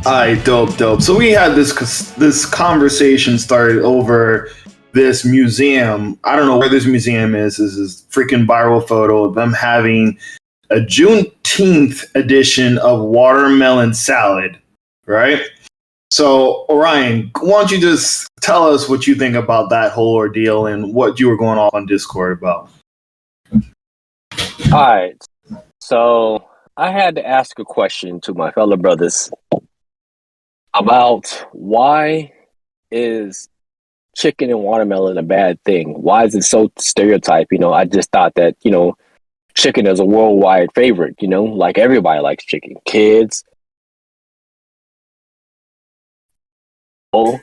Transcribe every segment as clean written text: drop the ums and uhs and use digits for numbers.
All right, dope. So we had this conversation started over this museum. I don't know where this museum is. This is freaking viral photo of them having a Juneteenth edition of watermelon salad, right? So, Orion, why don't you just tell us what you think about that whole ordeal and what you were going on Discord about? All right. So I had to ask a question to my fellow brothers about why is chicken and watermelon a bad thing? Why is it so stereotyped? I just thought that, chicken is a worldwide favorite, like everybody likes chicken. Kids. Oh,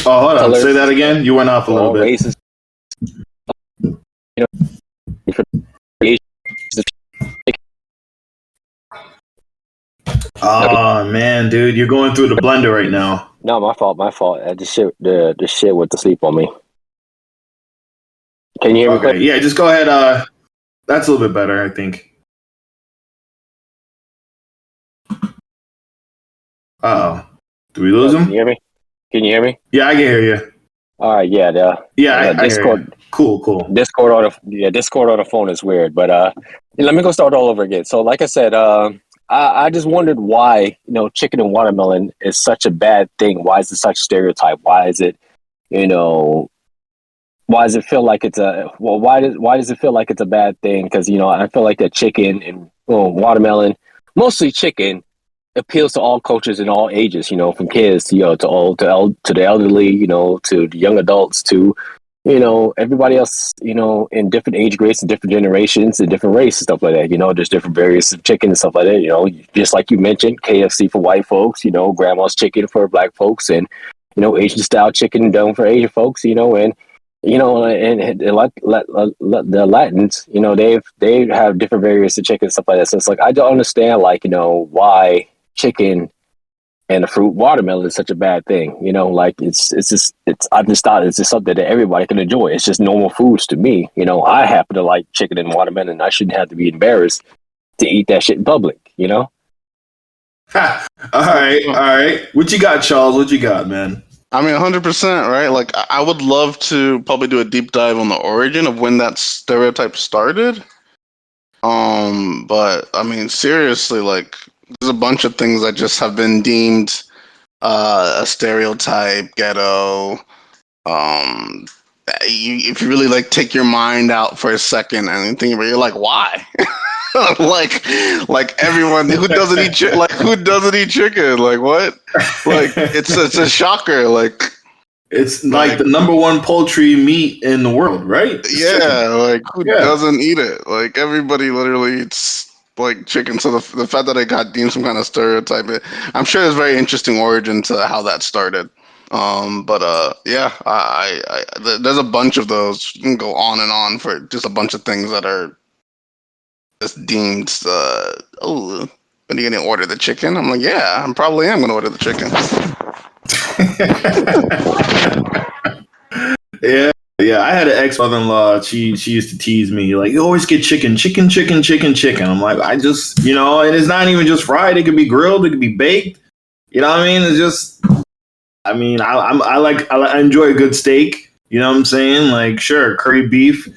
hold on. Say that again. You went off a little bit. Races, Oh man, dude, you're going through the blender right now. No, my fault. The shit went to sleep on me. Can you hear me? Okay, yeah, just go ahead. That's a little bit better, I think. Uh-oh. Do we lose him? Can you hear me? Yeah, I can hear you. All right, yeah. I Discord. Hear you. Cool. Discord on the phone is weird, but let me go start all over again. So, like I said, I just wondered why chicken and watermelon is such a bad thing. Why is it such a stereotype? Why is it why does it feel like it's why does it feel like it's a bad thing? Because I feel like that chicken and watermelon, mostly chicken, appeals to all cultures and all ages, from kids to to the elderly, to the young adults, to everybody else, in different age grades and different generations and different race and stuff like that. There's different various of chicken and stuff like that. Just like you mentioned, KFC for white folks, grandma's chicken for black folks, and Asian style chicken done for Asian folks, and the Latins, they have different various of chicken and stuff like that. So it's like I don't understand, why chicken and the fruit watermelon is such a bad thing. I just thought it's just something that everybody can enjoy. It's just normal foods to me. I happen to like chicken and watermelon. I shouldn't have to be embarrassed to eat that shit in public. All right. What you got, Charles? What you got, man? I mean, 100%, right? Like, I would love to probably do a deep dive on the origin of when that stereotype started. But I mean, seriously, like, there's a bunch of things that just have been deemed a stereotype, ghetto. If you really like take your mind out for a second and think about it, you're like, why? like everyone who doesn't eat chicken, like what? Like it's a shocker. Like it's like the number one poultry meat in the world, right? Yeah, like who doesn't eat it? Like everybody literally eats like chicken. So the fact that it got deemed some kind of stereotype, I'm sure there's very interesting origin to how that started. Yeah, there's a bunch of those. You can go on and on for just a bunch of things that are just deemed. When are you gonna order the chicken? I'm like, yeah, I probably am gonna order the chicken. Yeah. I had an ex-mother-in-law. She used to tease me like, you always get chicken. I'm like, I just, and it's not even just fried. It could be grilled. It could be baked. You know what I mean? It's just, I mean, I enjoy a good steak. You know what I'm saying? Like, sure, curry beef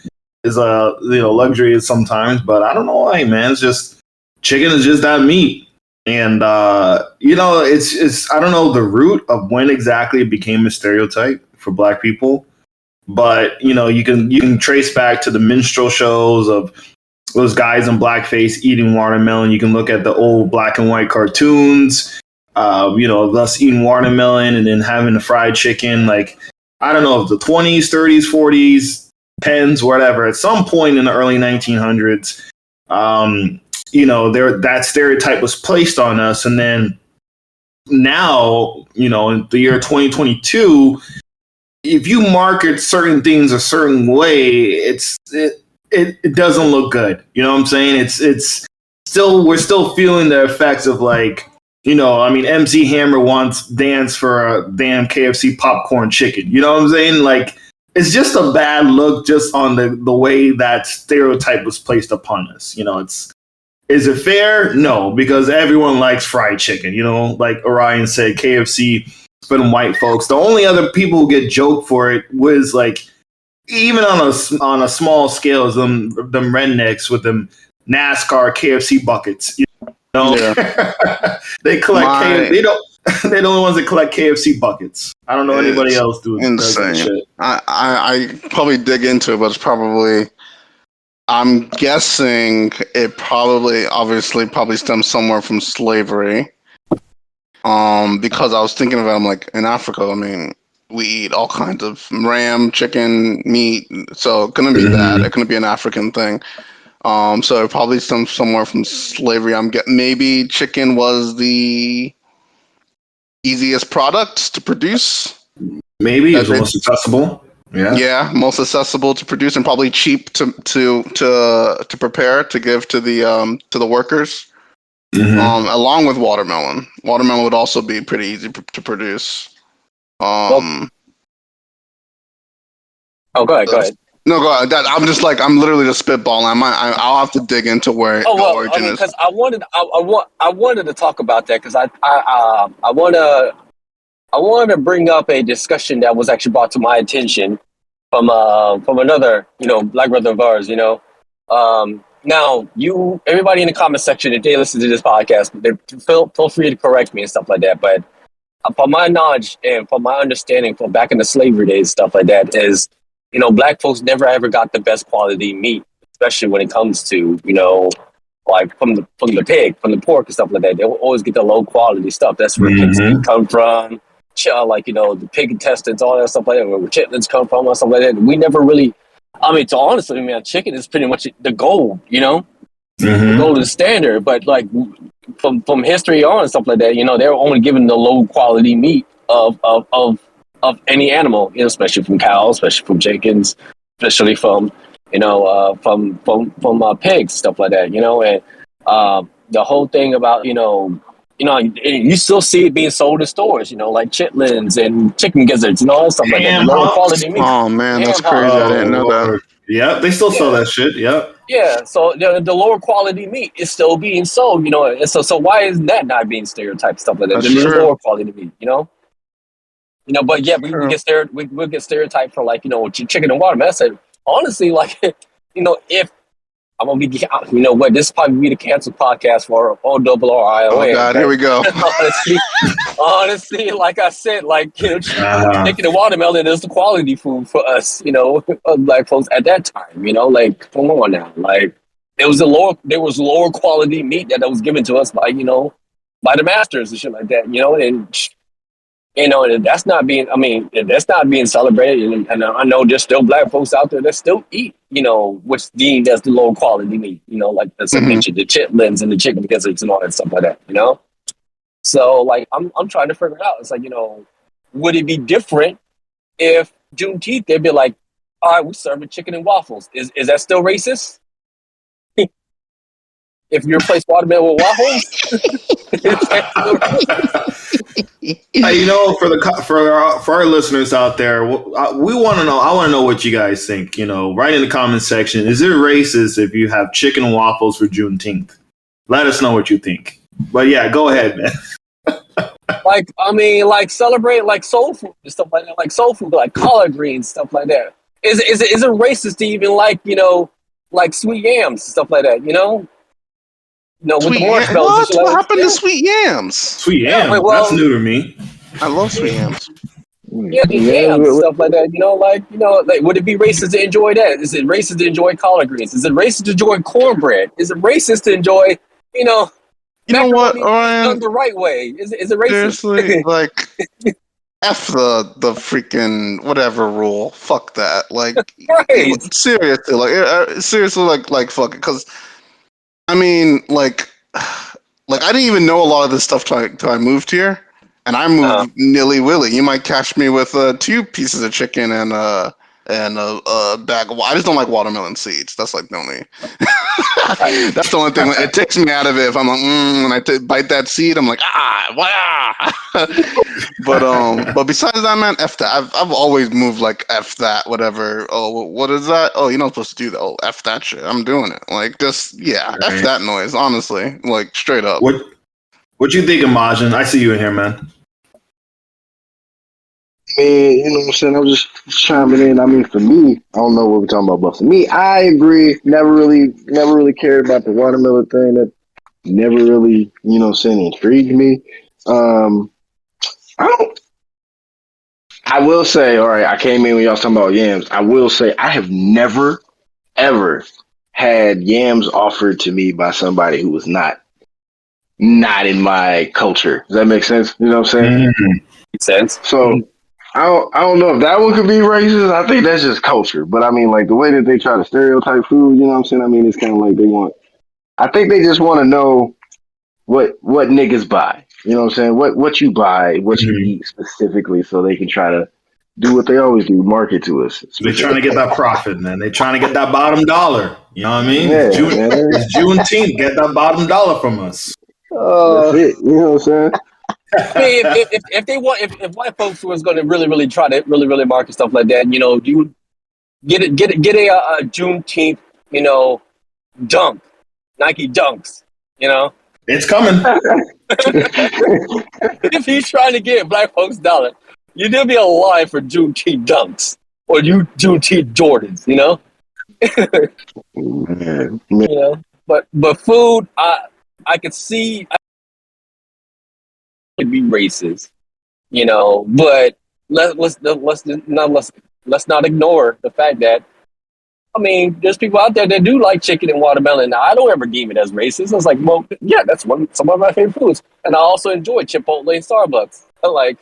is a luxury sometimes, but I don't know why, man. It's just chicken is just that meat, and it's I don't know the root of when exactly it became a stereotype for Black people, but you can trace back to the minstrel shows of those guys in blackface eating watermelon. You can look at the old black and white cartoons. Us eating watermelon and then having the fried chicken, like, I don't know, if the 20s, 30s, 40s, 10s, whatever, at some point in the early 1900s, that stereotype was placed on us. And then now, in the year 2022, if you market certain things a certain way, it doesn't look good. You know what I'm saying? We're still feeling the effects of like, MC Hammer wants dance for a damn KFC popcorn chicken. You know what I'm saying? Like, it's just a bad look just on the way that stereotype was placed upon us. Is it fair? No, because everyone likes fried chicken. You know, like Orion said, KFC for them white folks. The only other people who get joked for it was like, even on a small scale, is them rednecks with them NASCAR KFC buckets. You know, they collect. They're the only ones that collect KFC buckets. I don't know anybody else doing that shit. I probably dig into it, but it's probably. I'm guessing it probably stems somewhere from slavery. Because I was thinking about, I'm like, in Africa, I mean, we eat all kinds of ram, chicken, meat. So it couldn't be that. It couldn't be an African thing. So it probably stems somewhere from slavery. Maybe chicken was the easiest product to produce. Maybe it's most accessible. Yeah, most accessible to produce and probably cheap to prepare to give to the workers. Along with watermelon. Watermelon would also be pretty easy to produce. Go ahead. No, go ahead. I'm literally just spitballing. I'll have to dig into where the origin is. Because I wanted to talk about that because I want to bring up a discussion that was actually brought to my attention from another, black brother of ours, Now, everybody in the comment section, if they listen to this podcast, feel free to correct me and stuff like that. But from my knowledge and from my understanding from back in the slavery days, stuff like that, is, black folks never ever got the best quality meat, especially when it comes to, like from the pig, from the pork and stuff like that. They will always get the low quality stuff. That's where pigs come from. Like, the pig intestines, all that stuff like that, where chitlins come from and stuff like that. We never really, to honestly, man, chicken is pretty much the gold, the gold is standard. But like from history on and stuff like that, they were only given the low quality meat of any animal, especially from cows, especially from chickens, especially from pigs, stuff like that, and the whole thing about you still see it being sold in stores, like chitlins and chicken gizzards and all that stuff like that. Lower quality meat. Oh man, that's crazy! I didn't know that. Yeah, they still sell that shit. Yep. Yeah, so the lower quality meat is still being sold, and so why is that not being stereotyped, stuff like that? That's true. Lower quality meat, but yeah, we'll get stereotyped for like chicken and watermelon. I said honestly, like if I'm gonna be, this will probably be the canceled podcast for ORRIOA. Oh God, here we go. honestly, like I said, like chicken and watermelon is the quality food for us, black folks at that time. Like come on now, like there was lower quality meat that was given to us by by the masters and shit like that, and that's not being, that's not being celebrated. And I know there's still black folks out there that still eat, what's deemed as the low quality meat, like as I mentioned, the chitlins and the chicken gizzards and all that stuff like that, So like, I'm trying to figure it out. It's like, would it be different if Juneteenth, they'd be like, all right, we're serving chicken and waffles. Is that still racist? If you replace watermelon with waffles? For our listeners out there, we want to know. I want to know what you guys think. Write in the comment section. Is it racist if you have chicken and waffles for Juneteenth? Let us know what you think. But yeah, go ahead, man. Like celebrate like soul food and stuff like that, like soul food, like collard greens, stuff like that. Is it racist to even like sweet yams, stuff like that? With sweet the marshmallows. What happened to sweet yams? Sweet yams? That's new to me. I love sweet yams. Yeah, the yams and stuff like that. Like would it be racist to enjoy that? Is it racist to enjoy collard greens? Is it racist to enjoy cornbread? Is it racist to enjoy, you know what, Orion? Done the right way. Is it racist? Seriously, like F the freaking whatever rule. Fuck that. Like right. Seriously, like fuck it, because. I didn't even know a lot of this stuff till I moved here, and I moved nilly-willy. You might catch me with 2 pieces of chicken and and a bag of. I just don't like watermelon seeds. That's like the only. That's the only thing. It takes me out of it if I'm like, when I bite that seed, I'm like, but besides that, man, F that. I've always moved like F that, whatever. Oh, what is that? Oh, you're not supposed to do that. Oh, F that shit. I'm doing it. Like, just F that noise. Honestly, like straight up. What you think, Imagine? I see you in here, man. Man, you know what I'm saying? I'm just chiming in. I mean, for me, I don't know what we're talking about, but for me, I agree. Never really cared about the watermelon thing. That never really, you know what I'm saying, intrigued me. I will say, all right, I came in when y'all was talking about yams. I will say I have never, ever had yams offered to me by somebody who was not in my culture. Does that make sense? You know what I'm saying? Mm-hmm. Makes sense. So I don't know if that one could be racist. I think that's just culture. But I mean, like the way that they try to stereotype food, you know what I'm saying? I mean, it's kind of like I think they just want to know what niggas buy. You know what I'm saying? What you buy, what you eat specifically, so they can try to do what they always do, market to us. They're trying to get that profit, man. They're trying to get that bottom dollar. You know what I mean? Yeah, it's Juneteenth. Get that bottom dollar from us. That's it. You know what I'm saying? I mean, if white folks was going to really try to really market stuff like that, you know, you get a Juneteenth, you know, dunk, Nike dunks, you know. It's coming. If he's trying to get black folks dollar, there'll be a line for Juneteenth dunks or Juneteenth Jordans, you know. Man. You know, but food, I could see. Could be racist, you know, but let's not ignore the fact that I mean, there's people out there that do like chicken and watermelon. Now, I don't ever deem it as racist. It's like, well, yeah, that's some of my favorite foods, and I also enjoy Chipotle and Starbucks. Like,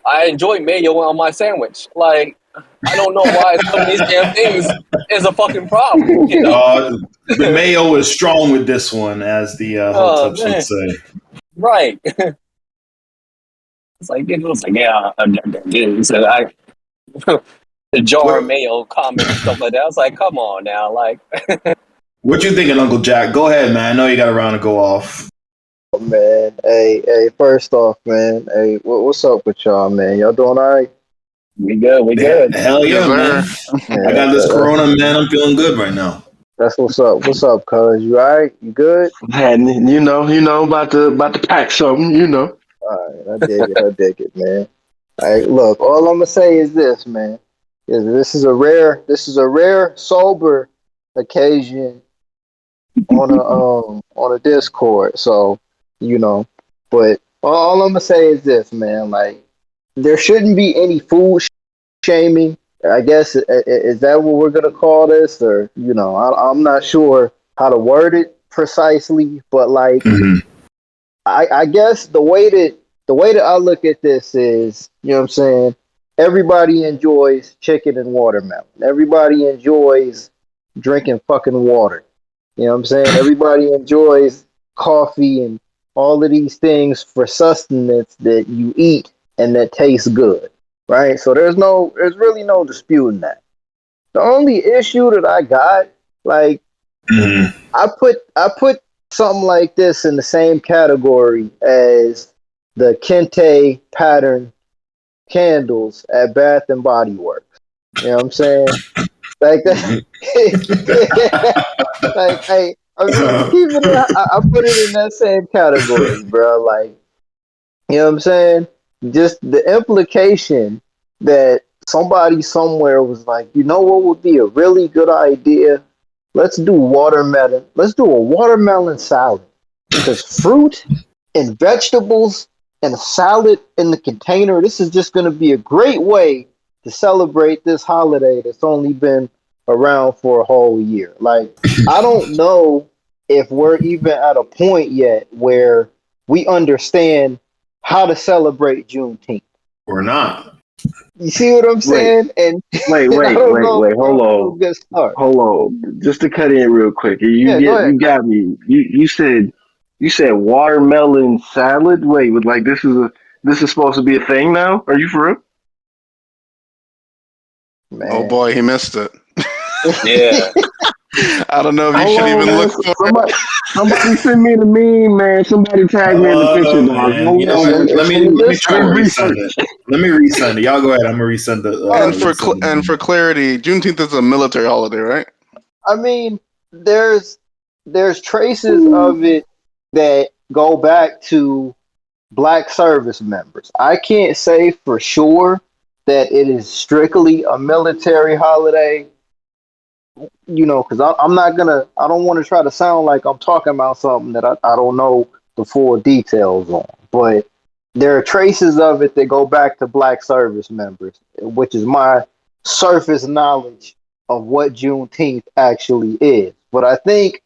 I enjoy mayo on my sandwich. Like, I don't know why some of these damn things is a fucking problem. You know? The mayo is strong with this one, as the Hoteps would say. Right. It's like, yeah, the jar of mayo comment and stuff like that. I was like, come on now, like. What you thinking, Uncle Jack? Go ahead, man. I know you got a round to go off. Oh, man, hey, first off, man, hey, what's up with y'all, man? Y'all doing all right? We good. Hell yeah, man. I got this corona, man. I'm feeling good right now. That's what's up. What's up, cuz? You all right? You good? And you know, about to pack something, you know. All right, I dig it, man. All right, look, all I'm gonna say is this, man. This is a rare sober occasion on a Discord. So, you know, but all I'm gonna say is this, man. Like, there shouldn't be any food shaming. I guess is that what we're gonna call this, or you know, I'm not sure how to word it precisely, but like, I guess the way that I look at this is, you know what I'm saying. Everybody enjoys chicken and watermelon. Everybody enjoys drinking fucking water. You know what I'm saying? Everybody enjoys coffee and all of these things for sustenance that you eat and that tastes good, right? So there's really no disputing that. The only issue that I got, like, I put something like this in the same category as the Kente pattern candles at Bath and Body Works. You know what I'm saying? Like that. Like, hey, I put it in that same category, bro. Like, you know what I'm saying? Just the implication that somebody somewhere was like, you know what would be a really good idea? Let's do watermelon. Let's do a watermelon salad. Because fruit and vegetables and a salad in the container, this is just going to be a great way to celebrate this holiday that's only been around for a whole year. Like, I don't know if we're even at a point yet where we understand how to celebrate Juneteenth. Or not. You see what I'm saying? Wait, hold on. Just to cut in real quick. You got me. You said watermelon salad? Wait, this is supposed to be a thing now? Are you for real? Man. Oh boy, he missed it. Yeah. I don't know if you should even look for it. Somebody send me the meme, man. Somebody tag me in the picture, dog. Man. You know what? Let me try to resend it. Let me resend it. Y'all go ahead. I'm gonna resend the. And for clarity, Juneteenth is a military holiday, right? I mean, there's traces of it that go back to Black service members. I can't say for sure that it is strictly a military holiday, because I don't want to try to sound like I'm talking about something that I don't know the full details on. But there are traces of it that go back to Black service members, which is my surface knowledge of what Juneteenth actually is. But I think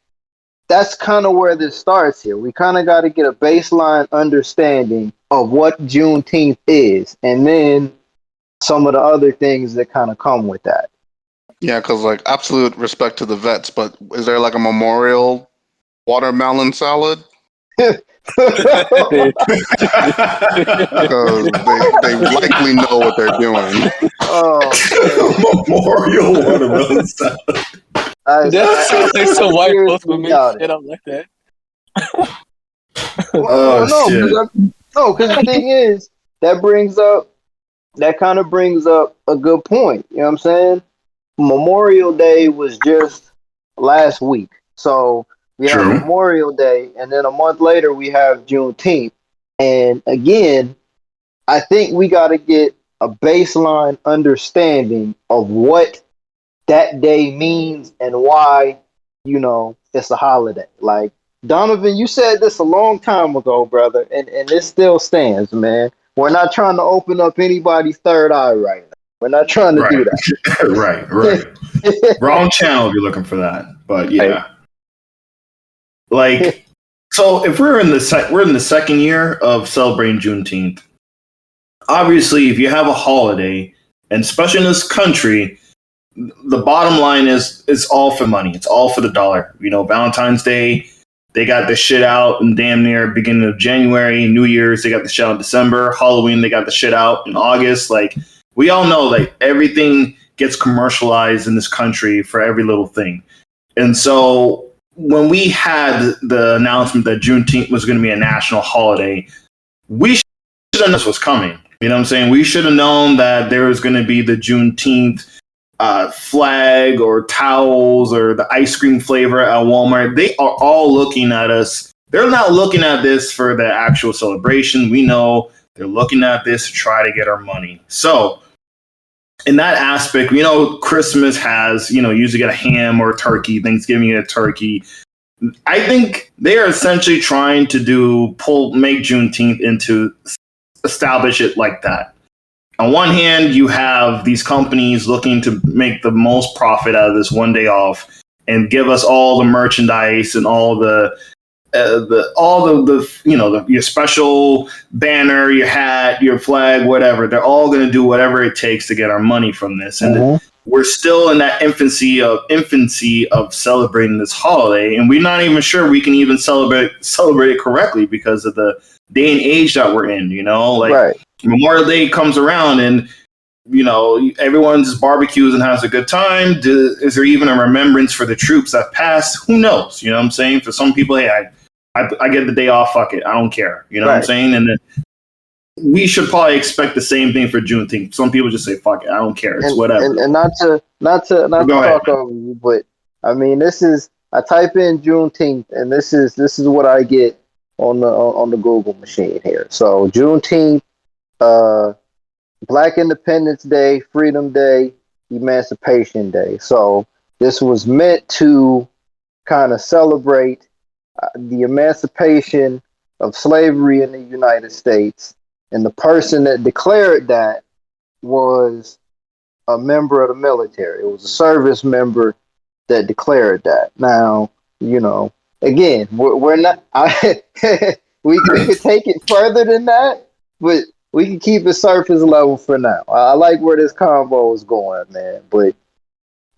that's kind of where this starts here. We kind of got to get a baseline understanding of what Juneteenth is, and then some of the other things that kind of come with that. Yeah, because like absolute respect to the vets, but is there like a memorial watermelon salad? Because they likely know what they're doing. Memorial watermelon salad. That sounds like some white folks would make shit up like that. No, because the thing is, that kind of brings up a good point. You know what I'm saying? Memorial Day was just last week. So we have Memorial Day, and then a month later we have Juneteenth. And again, I think we got to get a baseline understanding of what that day means and why, it's a holiday. Like, Donovan, you said this a long time ago, brother, and it still stands, man. We're not trying to open up anybody's third eye right now. We're not trying to do that. Right. Wrong channel if you're looking for that. But yeah. Like, so if we're in the second year of celebrating Juneteenth, obviously if you have a holiday, and especially in this country, the bottom line is it's all for money. It's all for the dollar. Valentine's Day, they got the shit out in damn near beginning of January. New Year's, they got the shit out in December. Halloween, they got the shit out in August. Like, we all know, like, everything gets commercialized in this country for every little thing. And so when we had the announcement that Juneteenth was going to be a national holiday, we should have known this was coming. You know what I'm saying? We should have known that there was going to be the Juneteenth flag or towels or the ice cream flavor at Walmart. They are all looking at us. They're not looking at this for the actual celebration. We know they're looking at this to try to get our money. So in that aspect, Christmas has, usually get a ham or a turkey, Thanksgiving a turkey. I think they are essentially trying to make Juneteenth into establish it like that. On one hand, you have these companies looking to make the most profit out of this one day off and give us all the merchandise and all your special banner, your hat, your flag, whatever. They're all going to do whatever it takes to get our money from this. And we're still in that infancy of celebrating this holiday, and we're not even sure we can even celebrate it correctly because of the day and age that we're in. Right. Memorial Day comes around and, everyone just barbecues and has a good time. Is there even a remembrance for the troops that passed? Who knows? You know what I'm saying? For some people, hey, I get the day off. Fuck it. I don't care. You know what I'm saying? And then we should probably expect the same thing for Juneteenth. Some people just say, fuck it. I don't care. It's whatever. And not to talk over you, but I mean, I type in Juneteenth and this is what I get on the Google machine here. So Juneteenth, Black Independence Day, Freedom Day, Emancipation Day. So this was meant to kind of celebrate the emancipation of slavery in the United States. And the person that declared that was a member of the military. It was a service member that declared that. Now, again, we're not. We could take it further than that, but we can keep it surface level for now. I like where this convo is going, man. But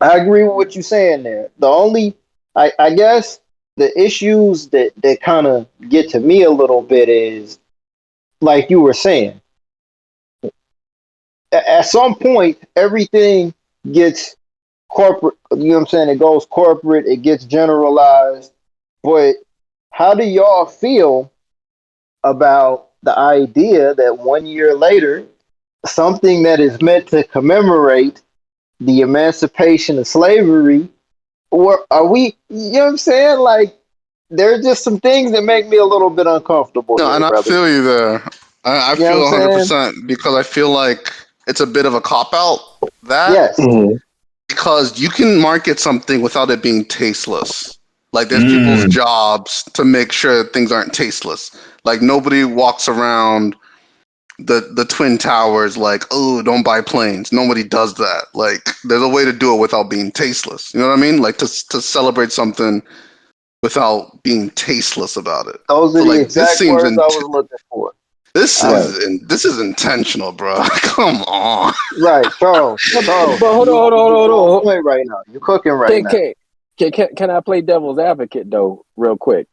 I agree with what you're saying there. The only, I guess, the issues that kind of get to me a little bit is, like you were saying, at some point, everything gets corporate, you know what I'm saying? It goes corporate, it gets generalized. But how do y'all feel about the idea that 1 year later, something that is meant to commemorate the emancipation of slavery, or are we, you know what I'm saying? Like, there are just some things that make me a little bit uncomfortable No, here, and I brother. feel you there. I You know feel what I'm saying? 100% because I feel like it's a bit of a cop out that Yes. because you can market something without it being tasteless. Like there's people's Mm. jobs to make sure that things aren't tasteless. Like nobody walks around the twin towers like, oh, don't buy planes. Nobody does that. Like there's a way to do it without being tasteless. You know what I mean? Like to celebrate something without being tasteless about it. Those are So the like this exact seems words I was looking for. this is intentional, bro. Come on. Right, Charles. But Charles, hold on, hold on, you're hold on on. point right now. You're cooking right now. Can I play devil's advocate though, real quick?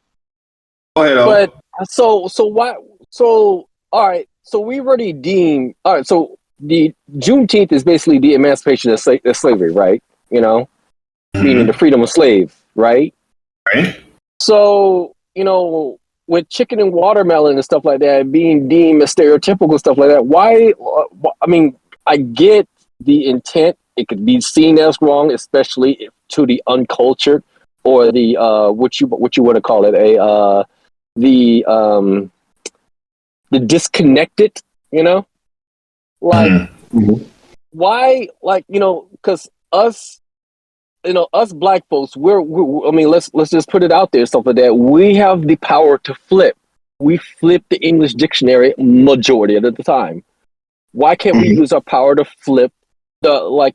Go ahead, But so why? So all right. So we already deemed all right. So the Juneteenth is basically the emancipation of slavery, right? You know, meaning the freedom of slaves, right? Right. So with chicken and watermelon and stuff like that being deemed as stereotypical stuff like that, why? I mean, I get the intent. It could be seen as wrong, especially to the uncultured or the what you want to call it the disconnected. Like why? Like because us. Us black folks, I mean, let's just put it out there, stuff like that. We have the power to flip. We flip the English dictionary majority of the time. Why can't we use our power to flip the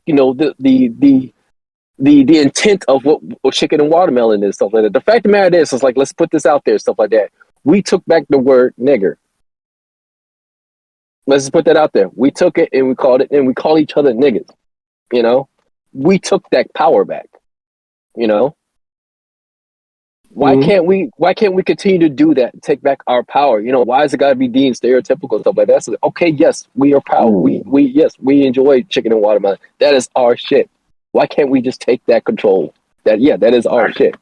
intent of what chicken and watermelon is, stuff like that? The fact of the matter is like, let's put this out there, stuff like that. We took back the word nigger. Let's just put that out there. We took it and we called it, and we call each other niggas. We took that power back. Why can't we continue to do that and take back our power? Why is it gotta be deemed stereotypical stuff like that? So, okay, yes, we are proud. We enjoy chicken and watermelon. That is our shit. Why can't we just take that control? That is our shit,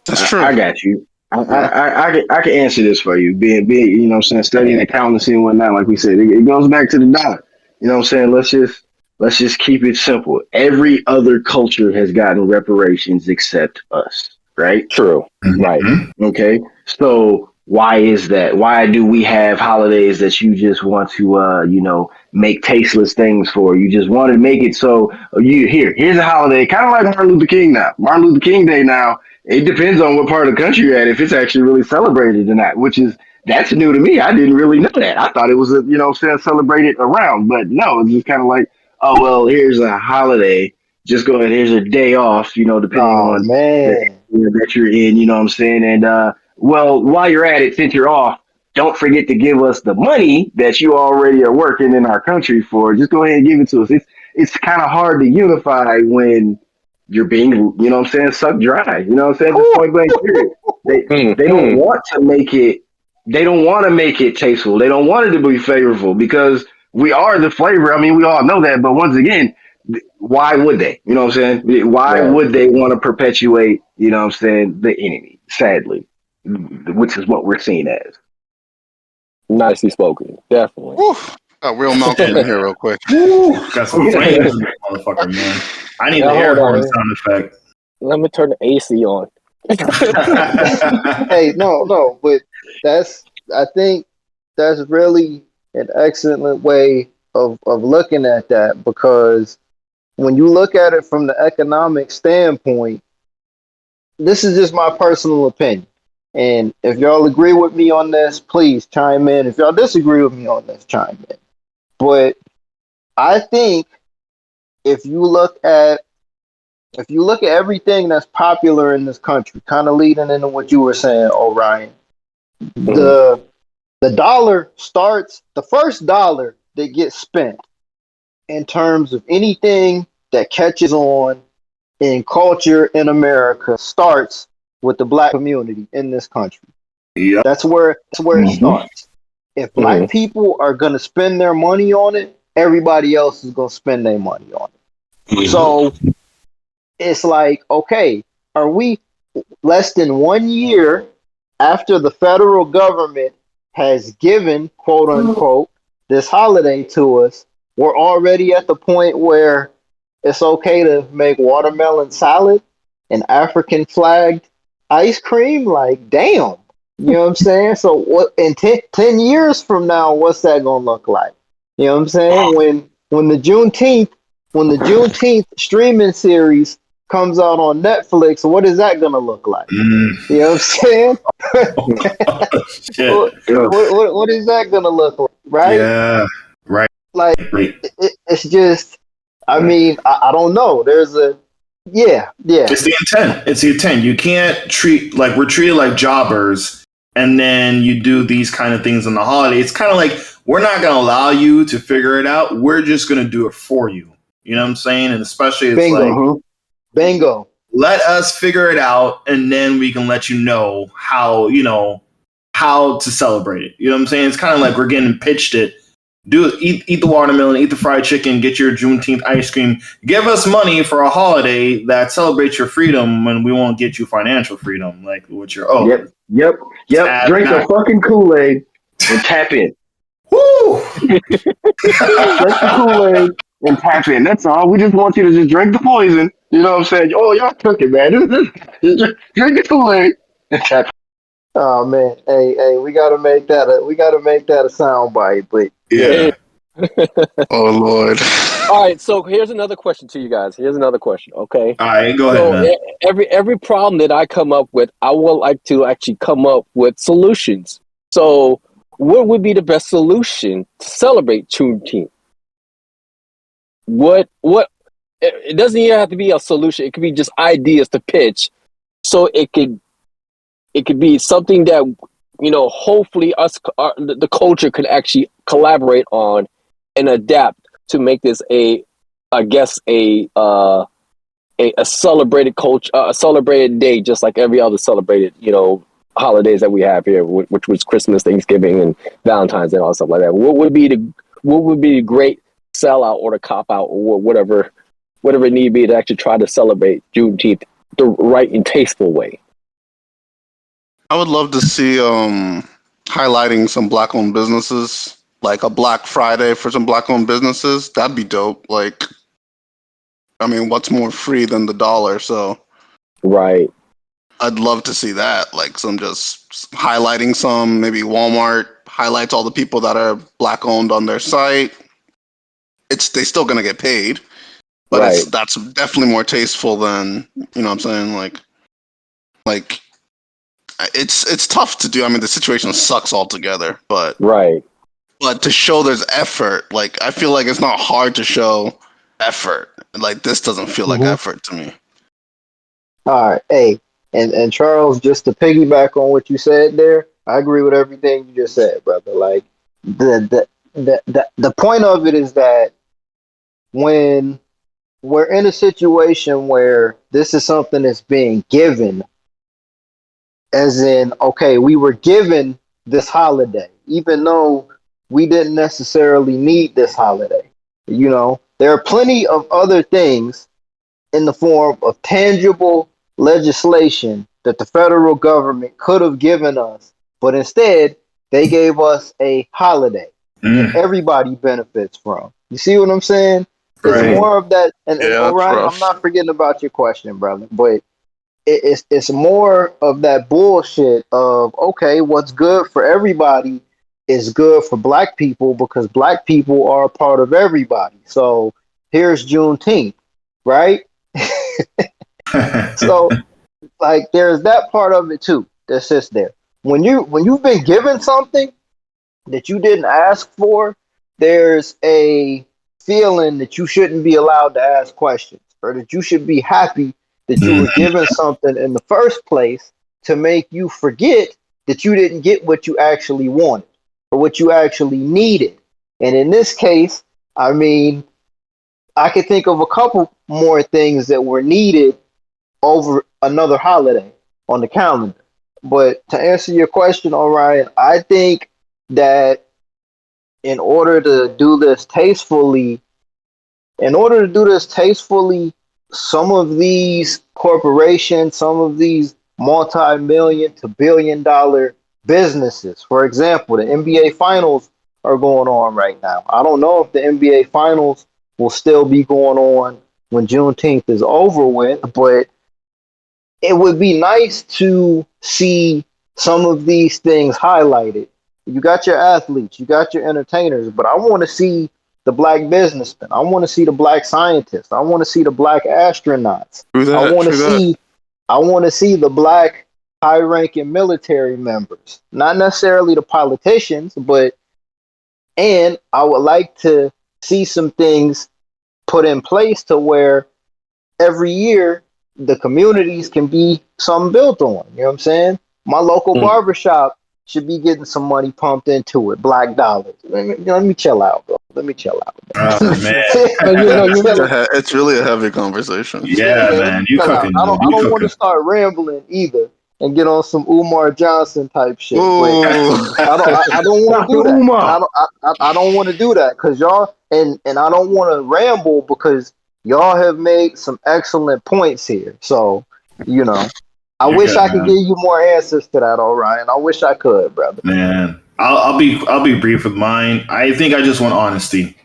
That's true. I got you. I can answer this for you. Being you know what I'm saying, studying accountancy and whatnot, like we said, it goes back to the dollar. You know what I'm saying? Let's just keep it simple. Every other culture has gotten reparations except us, right? True. Right. Okay. So why is that? Why do we have holidays that you just want to make tasteless things for? You just want to make it so here's a holiday, kind of like Martin Luther King now. Martin Luther King Day now. It depends on what part of the country you're at, if it's actually really celebrated or not, that's new to me. I didn't really know that. I thought it was celebrated around, but no, it's just kind of like, oh, well, here's a holiday. Just go ahead. Here's a day off, depending on that you're in, you know what I'm saying? And, well, while you're at it, since you're off, don't forget to give us the money that you already are working in our country for. Just go ahead and give it to us. It's kind of hard to unify when you're being, sucked dry. You know what I'm saying? Just point blank period. They don't want to make it. They don't want to make it tasteful. They don't want it to be flavorful because we are the flavor. I mean, we all know that. But once again, why would they? You know what I'm saying? Why would they want to perpetuate, the enemy, sadly, which is what we're seen as. Nicely spoken. Definitely. Got real Malcolm in here real quick. Got some flames in this motherfucker, man. I need the air horn sound effect. Let me turn the AC on. Hey, no, but I think that's really an excellent way of looking at that, because when you look at it from the economic standpoint, this is just my personal opinion. And if y'all agree with me on this, please chime in. If y'all disagree with me on this, chime in. But I think if you look at everything that's popular in this country, kind of leading into what you were saying, Orion, the dollar starts, the first dollar that gets spent in terms of anything that catches on in culture in America starts with the black community in this country. Yeah. That's where it starts. If black people are going to spend their money on it, everybody else is going to spend their money on it. So it's like, okay, are we less than 1 year after the federal government has given, quote unquote, this holiday to us? We're already at the point where it's okay to make watermelon salad and African flagged ice cream. Like, damn. You know what I'm saying? So what in 10 years from now, what's that gonna look like? You know what I'm saying? When the Juneteenth streaming series comes out on Netflix, what is that gonna look like? You know what I'm saying? What is that gonna look like? Right? Yeah. Right. Like it's just, I mean, I don't know. There's a yeah. It's the intent. It's the intent. You can't treat like we're treated like jobbers, and then you do these kind of things on the holiday. It's kind of like we're not going to allow you to figure it out. We're just going to do it for you. You know what I'm saying? And especially it's bingo. Let us figure it out, and then we can let you know how to celebrate it. You know what I'm saying? It's kind of like we're getting pitched it. Eat the watermelon, eat the fried chicken, get your Juneteenth ice cream. Give us money for a holiday that celebrates your freedom when we won't get you financial freedom, like what you're owed. Yep. Drink the fucking Kool-Aid and tap in. Woo! Drink the Kool-Aid and tap in. That's all. We just want you to just drink the poison. You know what I'm saying? Oh, y'all took it, man. Just drink the Kool-Aid and tap in. Oh man, hey, we gotta make that a sound bite, but yeah. Oh Lord. All right, so here's another question to you guys. Okay. All right, go ahead, man. Every problem that I come up with, I would like to actually come up with solutions. So, what would be the best solution to celebrate Juneteenth? What? It doesn't even have to be a solution. It could be just ideas to pitch, so it could be something that, hopefully the culture could actually collaborate on and adapt to make this a celebrated culture, a celebrated day, just like every other celebrated, holidays that we have here, which was Christmas, Thanksgiving, and Valentine's and all stuff like that. What would be the great sellout or the cop out or whatever it need to be to actually try to celebrate Juneteenth the right and tasteful way? I would love to see highlighting some black-owned businesses, like a Black Friday for some black-owned businesses. That'd be dope. Like, I mean, what's more free than the dollar? So, right. I'd love to see that. Like, some just highlighting some. Maybe Walmart highlights all the people that are black-owned on their site. They still gonna get paid, but right. that's definitely more tasteful than, you know what I'm saying? Like. It's tough to do. I mean, the situation sucks altogether, but right. But to show there's effort, like I feel like it's not hard to show effort. Like this doesn't feel like effort to me. All right, hey, and Charles, just to piggyback on what you said there, I agree with everything you just said, brother. Like the point of it is that when we're in a situation where this is something that's being given. As in, okay, we were given this holiday, even though we didn't necessarily need this holiday. There are plenty of other things in the form of tangible legislation that the federal government could have given us, but instead they gave us a holiday that everybody benefits from. You see what I'm saying? Right. It's more of that. And Orion, I'm not forgetting about your question, brother, but it's more of that bullshit of, okay, what's good for everybody is good for black people because black people are a part of everybody. So here's Juneteenth, right? So like there's that part of it too that sits there. When you've been given something that you didn't ask for, there's a feeling that you shouldn't be allowed to ask questions, or that you should be happy that you were given something in the first place to make you forget that you didn't get what you actually wanted or what you actually needed. And in this case, I mean, I could think of a couple more things that were needed over another holiday on the calendar. But to answer your question, Orion, I think that in order to do this tastefully, in order to do this tastefully, some of these corporations, some of these multi-million to billion-dollar businesses, for example, the NBA Finals are going on right now. I don't know if the NBA Finals will still be going on when Juneteenth is over with, but it would be nice to see some of these things highlighted. You got your athletes, you got your entertainers, but I want to see the black businessmen. I want to see the black scientists. I want to see the black astronauts. I want to see the black high-ranking military members. Not necessarily the politicians, and I would like to see some things put in place to where every year the communities can be something built on. You know what I'm saying? My local barbershop should be getting some money pumped into it. Black dollars. Let me chill out, bro. Let me chill out. Man. It's really a heavy conversation. Yeah, man. You cooking. I don't want to start rambling either and get on some Umar Johnson type shit. I don't want to do that. I don't want to do that because y'all and I don't want to ramble because y'all have made some excellent points here. So, I wish I could give you more answers to that, Orion. I wish I could, brother. Man, I'll be brief with mine. I think I just want honesty.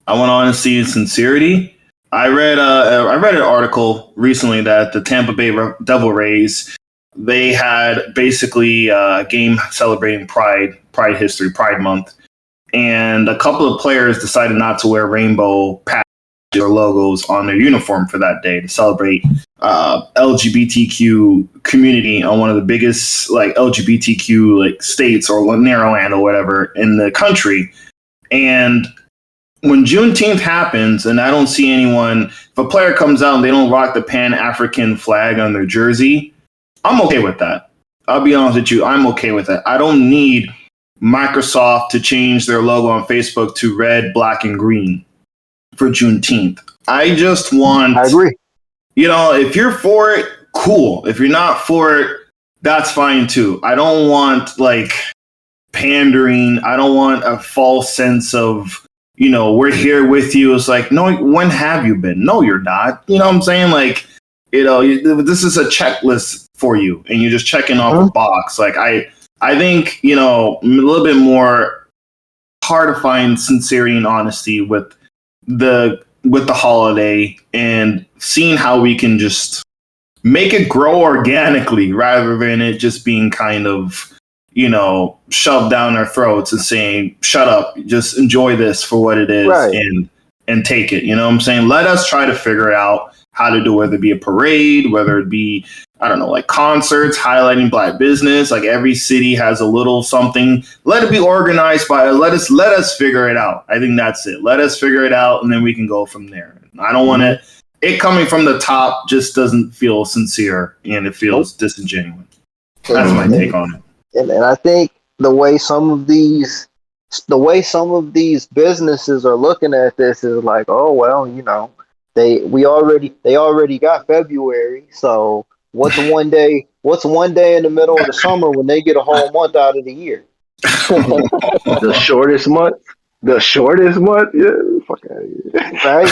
I want honesty and sincerity. I read an article recently that the Tampa Bay Devil Rays, they had basically a game celebrating Pride history, Pride Month, and a couple of players decided not to wear rainbow patches or logos on their uniform for that day to celebrate LGBTQ community on one of the biggest LGBTQ states or near Orlando, whatever, in the country. And when Juneteenth happens and I don't see anyone, if a player comes out and they don't rock the Pan-African flag on their jersey, I'm okay with that. I'll be honest with you. I'm okay with that. I don't need Microsoft to change their logo on Facebook to red, black, and green for Juneteenth. I just want... I agree. If you're for it, cool. If you're not for it, that's fine too. I don't want pandering. I don't want a false sense of, we're here with you. It's like, no, when have you been? No, you're not. You know what I'm saying? This is a checklist for you and you're just checking off a box. I think, a little bit more hard to find sincerity and honesty with the holiday and seeing how we can just make it grow organically rather than it just being kind of, shoved down our throats and saying, shut up, just enjoy this for what it is, right, and take it. You know what I'm saying? Let us try to figure out how to do, whether it be a parade, whether it be, I don't know, concerts highlighting black business. Every city has a little something. Let it be organized let us figure it out. I think that's it. Let us figure it out, and then we can go from there. I don't want it coming from the top just doesn't feel sincere, and it feels disingenuous. That's my take on it. And I think the way some of these businesses are looking at this is like, oh well, they already got February, so what's one day in the middle of the summer when they get a whole month out of the year? The shortest month? Yeah, fuck out of here. Right?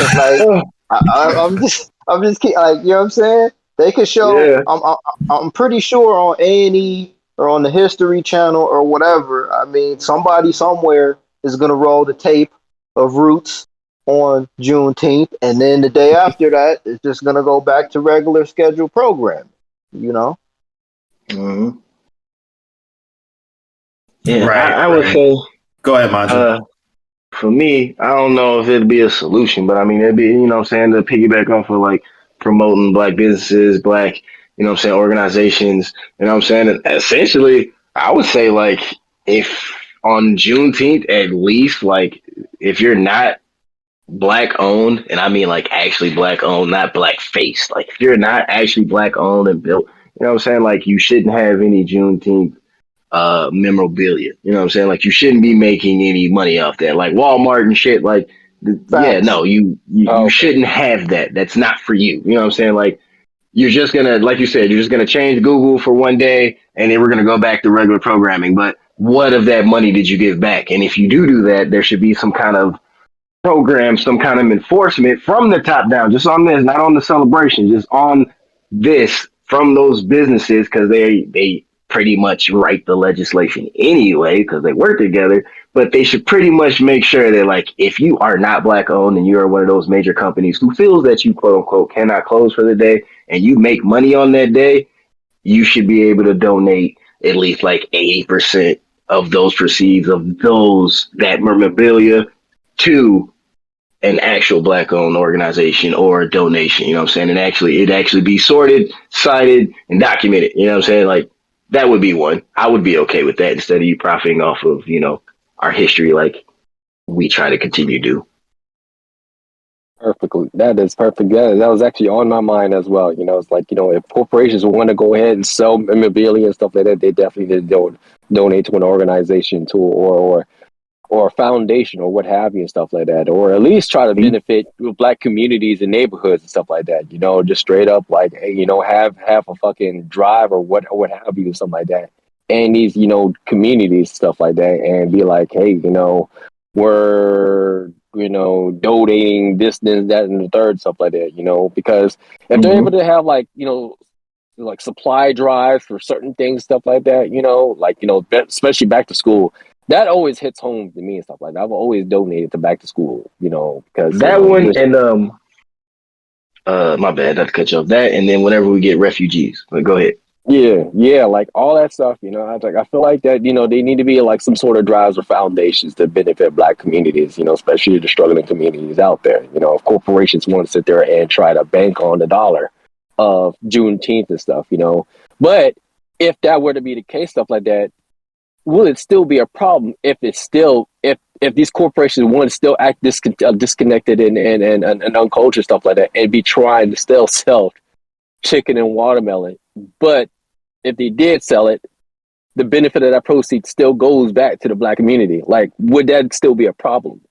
I'm just kidding. You know what I'm saying? They could show. Yeah. I'm pretty sure on A&E or on the History Channel or whatever. I mean, somebody somewhere is gonna roll the tape of Roots on Juneteenth, and then the day after that, it's just gonna go back to regular scheduled programming. Mm-hmm. Yeah, right. I would say. Go ahead, Manja. For me, I don't know if it'd be a solution, but I mean, it'd be, to piggyback off of promoting black businesses, black, organizations, essentially, I would say if on Juneteenth, at least, if you're not black owned, and I mean actually black owned, not black faced, if you're not actually black owned and built, you shouldn't have any Juneteenth memorabilia. You shouldn't be making any money off that, Walmart and shit. You shouldn't have that. That's not for you. You're just gonna, like you said, you're just gonna change Google for one day, and then we're gonna go back to regular programming. But what of that money did you give back? And if you do that, there should be some kind of program some kind of enforcement from the top down, just on this, not on the celebration, just on this from those businesses, because they pretty much write the legislation anyway because they work together. But they should pretty much make sure that, like, if you are not black owned and you are one of those major companies who feels that you quote unquote cannot close for the day and you make money on that day, you should be able to donate at least like 80% of those proceeds of that memorabilia to an actual black owned organization or a donation, you know what I'm saying? And it actually be sorted, cited, and documented. You know what I'm saying? Like, that would be one. I would be okay with that instead of you profiting off of, our history like we try to continue to do. Perfectly. That is perfect. Yeah, that was actually on my mind as well. It's like, if corporations want to go ahead and sell memorabilia and stuff like that, they definitely need to donate to an organization or a foundation or what have you and stuff like that, or at least try to benefit black communities and neighborhoods and stuff like that. Just straight up like, hey, have a fucking drive or what have you, something like that. And these, communities, stuff like that, and be like, hey, we're donating this, that, and the third, stuff like that, because if they're able to have like, like supply drives for certain things, stuff like that, especially back to school, that always hits home to me and stuff like that. I've always donated to back to school, because that one and my bad, not to cut you off. That and then whenever we get refugees, but go ahead. Yeah, like all that stuff, I feel like that, they need to be like some sort of drives or foundations to benefit black communities, especially the struggling communities out there. If corporations want to sit there and try to bank on the dollar of Juneteenth and stuff, but if that were to be the case, stuff like that, will it still be a problem if these corporations want to still act disconnected and uncultured, stuff like that, and be trying to still sell chicken and watermelon? But if they did sell it, the benefit of that proceed still goes back to the black community. Like, would that still be a problem?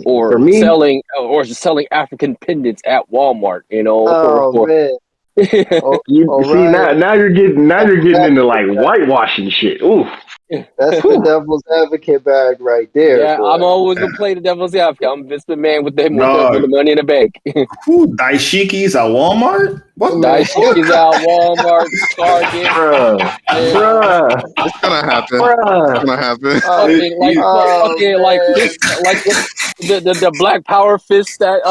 Or For me, selling African pendants at Walmart, man. now you're getting into like whitewashing shit. Ooh. That's the devil's advocate bag right there. Yeah, boy. I'm always gonna play the devil's advocate. I'm investment man with the money in the bank. Who daishikis at Walmart? What daishikis at Walmart, Target, bruh. It's gonna happen. Bruh. It's gonna happen. The Black Power fist that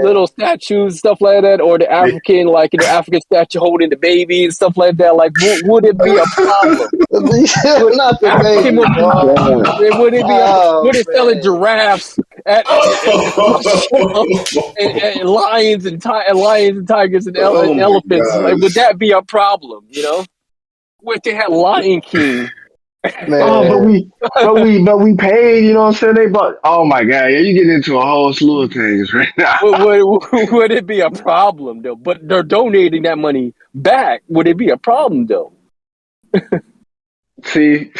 little statues, stuff like that, or the African African statue holding the baby and stuff like that. Like, would it be a problem? Not the baby. Would it selling giraffes and lions and tigers and elephants? Like, would that be a problem? What they had Lion King. Man. But we paid, you know what I'm saying? They bought, oh my God, yeah, you get into a whole slew of things right now. Would it be a problem though? But they're donating that money back. Would it be a problem though? See,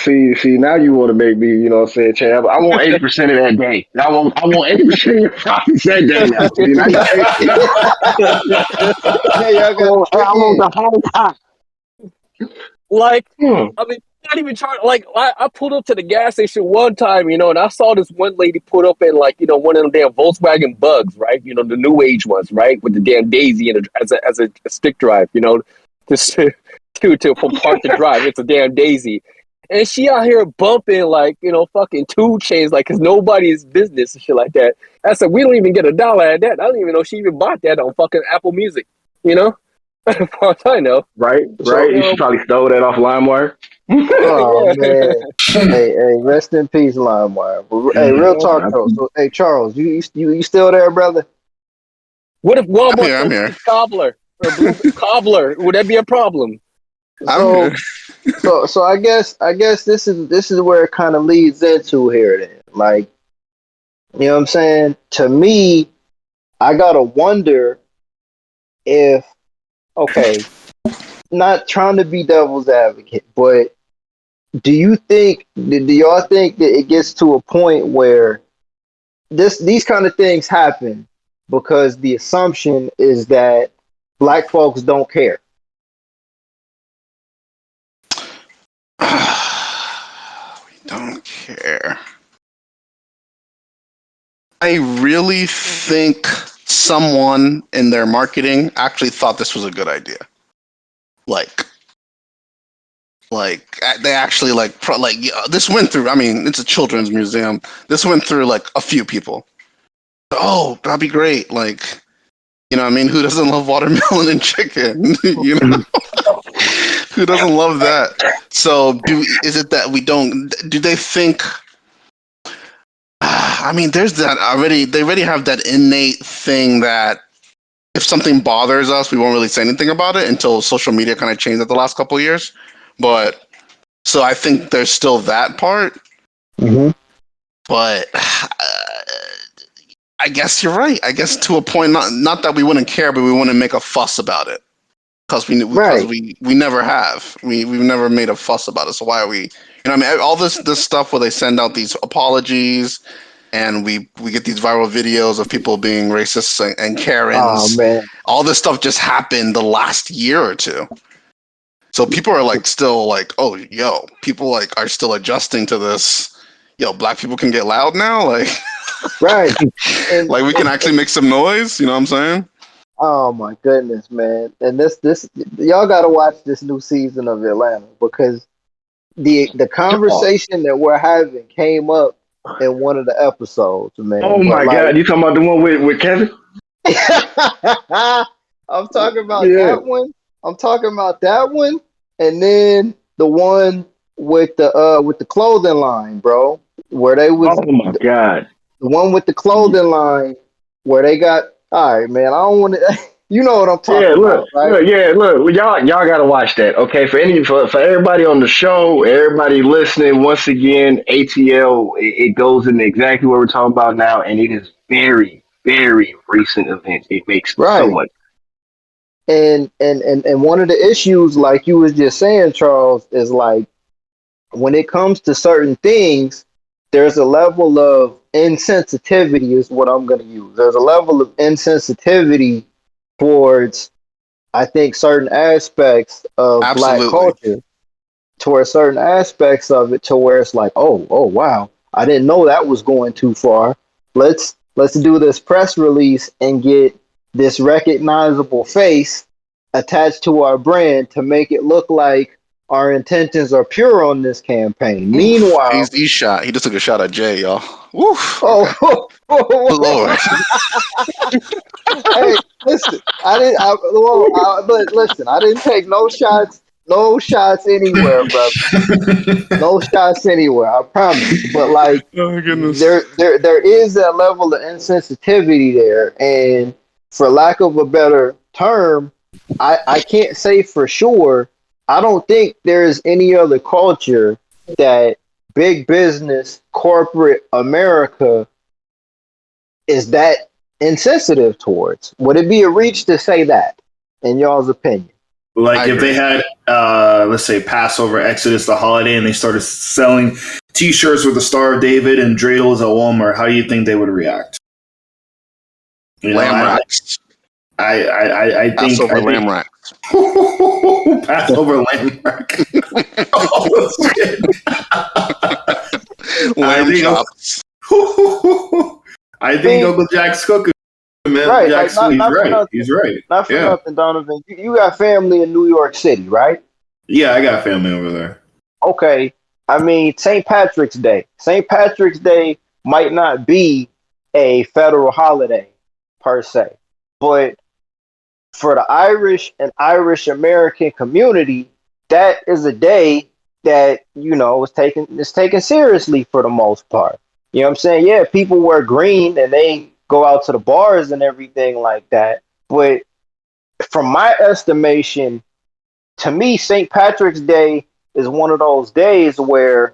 now you want to make me, you know what I'm saying, Chad? I want 80% of that day. I want 80% of your profits that day now. I want the whole pot. Like, I mean, not even trying. Like, I pulled up to the gas station one time, and I saw this one lady put up in one of them damn Volkswagen Bugs, right? The new age ones, right, with the damn Daisy as a stick drive, just from park to drive. It's a damn Daisy, and she out here bumping fucking 2 Chainz, cause nobody's business and shit like that. I said, we don't even get $1 at that. I don't even know she even bought that on fucking Apple Music, As far as I know. Right. You should probably stole that off LimeWire. Oh man! Hey, rest in peace, LimeWire. Hey, real talk though. So, hey, Charles, you still there, brother? What if Walmart I'm here. cobbler or blue cobbler? Would that be a problem? I'm here. So I guess this is where it kind of leads into here. Then, like, you know what I'm saying? To me, I gotta wonder if, okay, not trying to be devil's advocate, but do y'all think that it gets to a point where these kind of things happen because the assumption is that black folks don't care? We don't care. I really think someone in their marketing actually thought this was a good idea. Like they actually this went through. I mean, it's a children's museum. This went through like a few people. Oh, that'd be great. Like, you know what I mean? Who doesn't love watermelon and chicken? You know? Who doesn't love that? So is it that we don't, do they think, I mean, there's that already, they already have that innate thing that if something bothers us, we won't really say anything about it until social media kind of changed at the last couple of years. But, so I think there's still that part. Mm-hmm. But I guess you're right. I guess to a point, not that we wouldn't care, but we wouldn't make a fuss about it because we never have. We've never made a fuss about it. So why are we? You know, what I mean, all this stuff where they send out these apologies, and we get these viral videos of people being racist and Karens. Oh man! All this stuff just happened the last year or two. So people are like still like, oh, yo, people like are still adjusting to this. Yo, black people can get loud now, like. Right. And, like we can actually make some noise, you know what I'm saying? Oh my goodness, man. And this y'all gotta watch this new season of Atlanta because the conversation that we're having came up in one of the episodes, man. Oh my God, you talking about the one with Kevin? I'm talking about that one. I'm talking about that one, and then the one with the clothing line, bro, where they was. Oh my God. The one with the clothing line where they got, all right, man, I don't want to, you know what I'm talking about, right? Look, y'all got to watch that, okay? For everybody on the show, everybody listening, once again, ATL, it goes into exactly what we're talking about now, and it is very, very recent event. It makes so much. And one of the issues, like you was just saying, Charles, is like when it comes to certain things, there's a level of insensitivity is what I'm going to use. There's a level of insensitivity towards, I think, certain aspects of Black culture, towards certain aspects of it, to where it's like, oh, wow, I didn't know that was going too far. Let's do this press release and get this recognizable face attached to our brand to make it look like our intentions are pure on this campaign. Meanwhile, he just took a shot at Jay, y'all. Oof. Oh, Lord. Hey, listen, I didn't take no shots anywhere, brother. No shots anywhere, I promise. But like, oh, goodness. there is that level of insensitivity there, and for lack of a better term, I can't say for sure. I don't think there is any other culture that big business, corporate America is that insensitive towards. Would it be a reach to say that, in y'all's opinion? Like if they had, let's say, Passover, Exodus, the holiday, and they started selling T-shirts with the Star of David and dreidels at Walmart, how do you think they would react? You know, lamb racks. I think Passover lamb rack. Passover lamb rack. Oh, shit. Lamb chops. I think Uncle Jack's cooking, man. Right, Jack's, like, not right. Nothing, he's right. Not for nothing, Donovan. You got family in New York City, right? Yeah, I got family over there. Okay. I mean, St. Patrick's Day. St. Patrick's Day might not be a federal holiday per se, but for the Irish and Irish American community, that is a day that, you know, is taken seriously for the most part. You know what I'm saying? Yeah, people wear green and they go out to the bars and everything like that. But from my estimation, to me, St. Patrick's Day is one of those days where,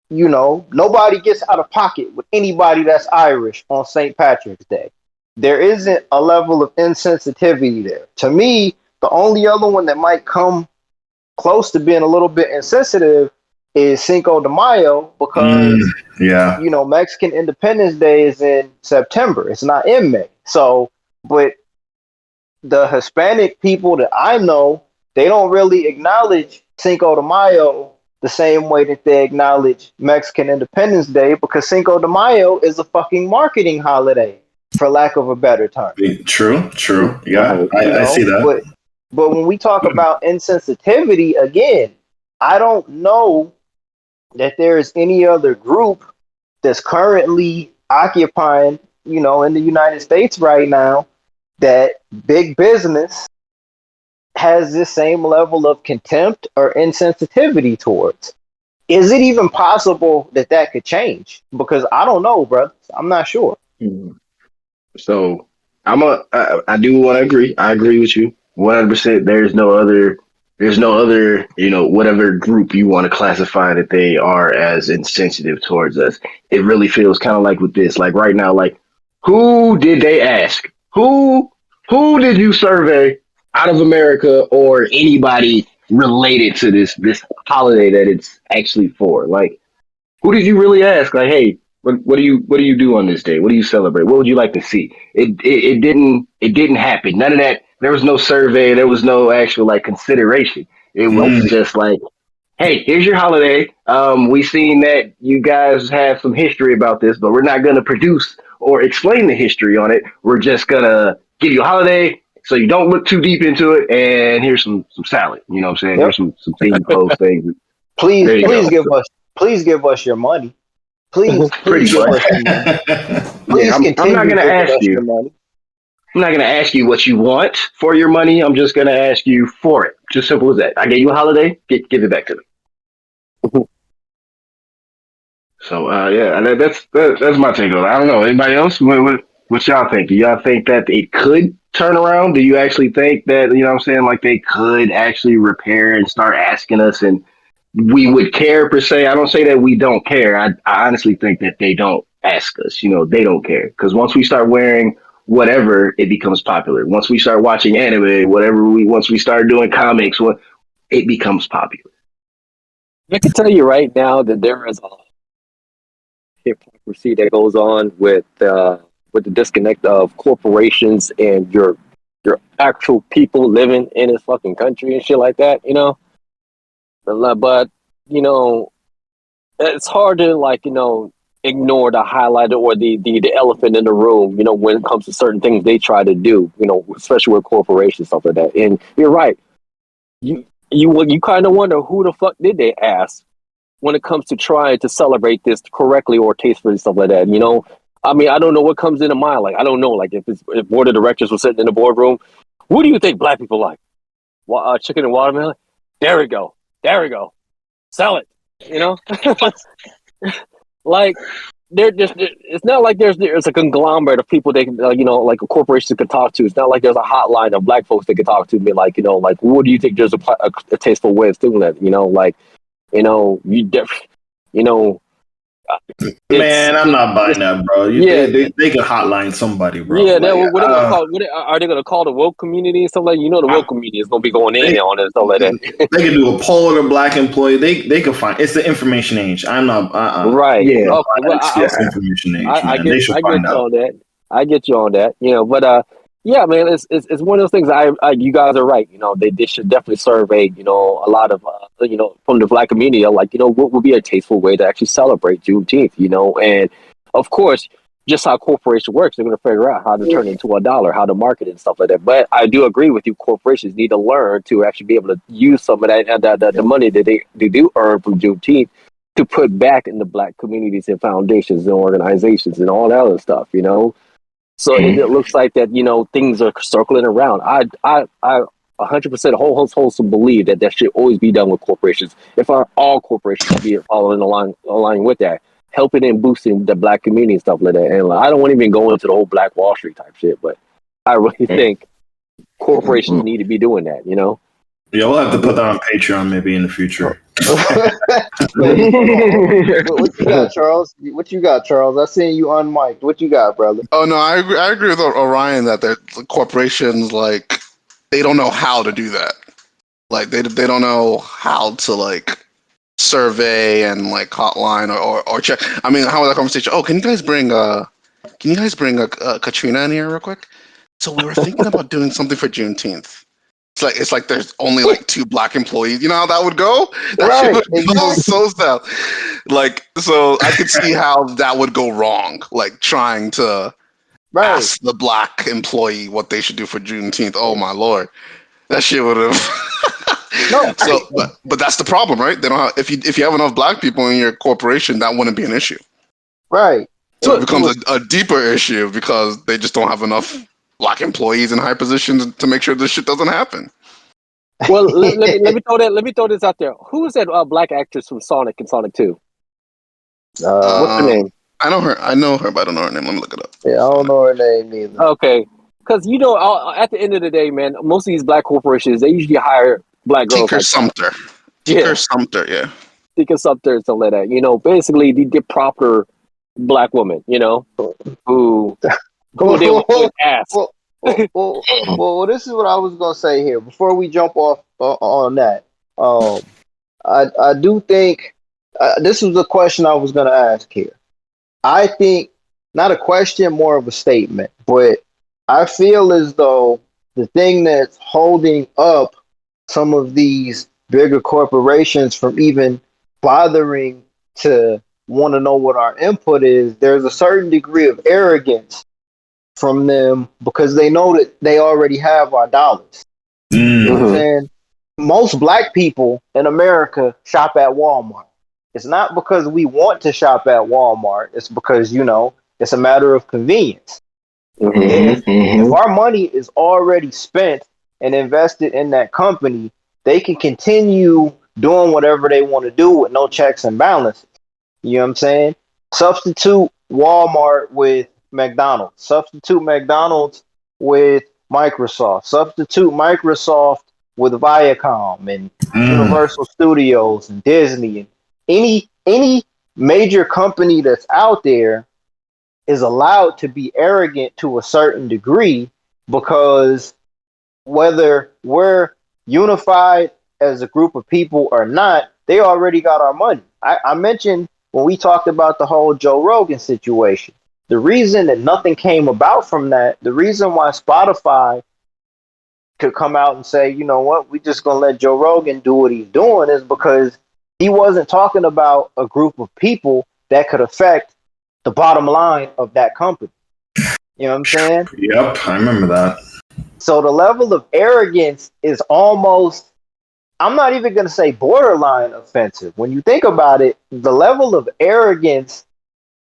you know, nobody gets out of pocket with anybody that's Irish on St. Patrick's Day. There isn't a level of insensitivity there. To me, the only other one that might come close to being a little bit insensitive is Cinco de Mayo, because you know, Mexican Independence Day is in September. It's not in May. So, but the Hispanic people that I know, they don't really acknowledge Cinco de Mayo the same way that they acknowledge Mexican Independence Day, because Cinco de Mayo is a fucking marketing holiday, for lack of a better term. True. Yeah, I know, see that. But when we talk about insensitivity, again, I don't know that there is any other group that's currently occupying, in the United States right now, that big business has this same level of contempt or insensitivity towards. Is it even possible that that could change? Because I don't know, brother. I'm not sure. So I do want to agree. I agree with you 100%. There's no other, whatever group you want to classify that they are as insensitive towards us. It really feels kind of like with this, like right now, like who did they ask? Who did you survey out of America or anybody related to this holiday that it's actually for? Like, who did you really ask? Like, hey, what do you do on this day? What do you celebrate? What would you like to see? It didn't happen. None of that. There was no survey. There was no actual like consideration. It was just like, hey, here's your holiday. We seen that you guys have some history about this, but we're not gonna produce or explain the history on it. We're just gonna give you a holiday so you don't look too deep into it. And here's some salad. You know what I'm saying? Yep. Here's some theme post things. Please give us your money. Please give us your money. Please I'm not gonna ask you. I'm not gonna ask you what you want for your money. I'm just gonna ask you for it. Just simple as that. I gave you a holiday. Give it back to me. So yeah, that's my take on it. I don't know. Anybody else? What y'all think? Do y'all think that it could turn around? Do you actually think that, what I'm saying, like they could actually repair and start asking us and we would care per se? I don't say that we don't care. I honestly think that they don't ask us. They don't care, because once we start wearing whatever, it becomes popular. Once we start watching anime, once we start doing comics, it becomes popular. I can tell you right now that there is a hypocrisy that goes on with the disconnect of corporations and your actual people living in this fucking country and shit like that. But it's hard to ignore the highlighter or the elephant in the room. When it comes to certain things they try to do. Especially with corporations, stuff like that. And you're right. You kind of wonder who the fuck did they ask when it comes to trying to celebrate this correctly or tastefully, stuff like that. I mean, I don't know what comes into mind. Like, I don't know. Like, if board of directors were sitting in the boardroom, what do you think black people like? Chicken and watermelon? There we go. Sell it. Like, it's not like there's a conglomerate of people they can, like a corporation could talk to. It's not like there's a hotline of black folks they could talk to and be like, like, what do you think there's a tasteful way of doing that? Man, I'm not buying that, bro. They could hotline somebody, bro. Yeah, what are they gonna call? Are they gonna call the woke community and stuff like that? The woke community is gonna be going in on it and stuff like that. They could do a poll of a black employee. They could find. It's the information age. I'm not. Right. Yeah. Okay. Well, it's information age. I get you on that. I get you on that. But yeah, man, it's one of those things. You guys are right. They should definitely survey. A lot of from the black community, like what would be a tasteful way to actually celebrate Juneteenth. And of course, just how corporation works, they're going to figure out how to turn it into $1, how to market it and stuff like that. But I do agree with you. Corporations need to learn to actually be able to use some of that the money that they do earn from Juneteenth to put back in the black communities and foundations and organizations and all that other stuff. So it looks like that, things are circling around. I 100% wholesome believe that should always be done with corporations. If all corporations be following along with that, helping and boosting the black community and stuff like that. And I don't want to even go into the whole Black Wall Street type shit, but I really think corporations need to be doing that. Yeah, we'll have to put that on Patreon maybe in the future. What you got, Charles? I seen you unmiked. What you got, brother? Oh no, I agree with Orion that the corporations, like, they don't know how to do that. Like they don't know how to like survey and like hotline or check. I mean, how was that conversation? Oh, can you guys bring Katrina in here real quick? So we were thinking about doing something for Juneteenth. It's like there's only like 2 black employees. You know how that would go? That Right, shit would go so south. Like, so I could see how that would go wrong. Like trying to ask the black employee what they should do for Juneteenth. Oh my lord, that shit would have. No. So, but that's the problem, right? They don't have, if you have enough black people in your corporation, that wouldn't be an issue. Right. So it becomes a deeper issue because they just don't have enough black employees in high positions to make sure this shit doesn't happen. Well, let me throw this out there. Who is that black actress from Sonic and Sonic 2? What's her name? I know her, but I don't know her name. Let me look it up. Yeah, I don't know her name either. Okay, because at the end of the day, man, most of these black corporations, they usually hire black girls. Tinker Sumter. Tinker Sumter, yeah. Tinker Sumter, something like that. Basically the proper black woman, who they would ask. Well, this is what I was gonna say here before we jump off on that. I do think this was a question I was gonna ask here. I think not a question, more of a statement, but I feel as though the thing that's holding up some of these bigger corporations from even bothering to want to know what our input is, there's a certain degree of arrogance from them because they know that they already have our dollars. You know what I'm saying? Most black people in America shop at Walmart. It's not because we want to shop at Walmart. It's because, it's a matter of convenience. If our money is already spent and invested in that company, they can continue doing whatever they want to do with no checks and balances. You know what I'm saying? Substitute Walmart with McDonald's. Substitute McDonald's with Microsoft. Substitute Microsoft with Viacom and Universal Studios and Disney and any major company that's out there is allowed to be arrogant to a certain degree because whether we're unified as a group of people or not, they already got our money. I mentioned when we talked about the whole Joe Rogan situation, the reason that nothing came about from that, the reason why Spotify could come out and say, you know what, we just gonna let Joe Rogan do what he's doing is because he wasn't talking about a group of people that could affect the bottom line of that company. You know what I'm saying? Yep, I remember that. So the level of arrogance is almost, I'm not even going to say borderline offensive. When you think about it, the level of arrogance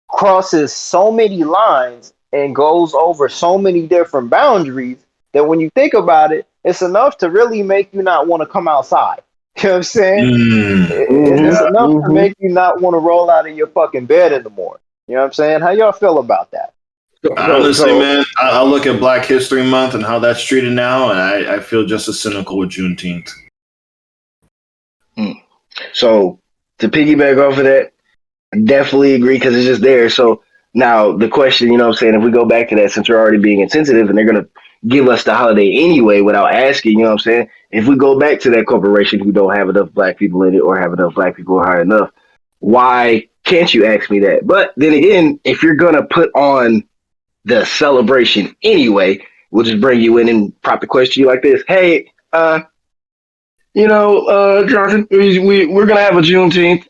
crosses so many lines and goes over so many different boundaries that when you think about it, it's enough to really make you not want to come outside. You know what I'm saying? It's enough to make you not want to roll out of your fucking bed in the morning. You know what I'm saying? How y'all feel about that? Honestly, man, I look at Black History Month and how that's treated now, and I feel just as cynical with Juneteenth. So to piggyback off of that, I definitely agree because it's just there. So now the question, if we go back to that, since we're already being insensitive and they're going to give us the holiday anyway without asking, if we go back to that corporation who don't have enough black people in it or have enough black people high enough, why can't you ask me that? But then again, if you're going to put on the celebration anyway, we'll just bring you in and prop the question you like this. Hey, Jonathan, we're going to have a Juneteenth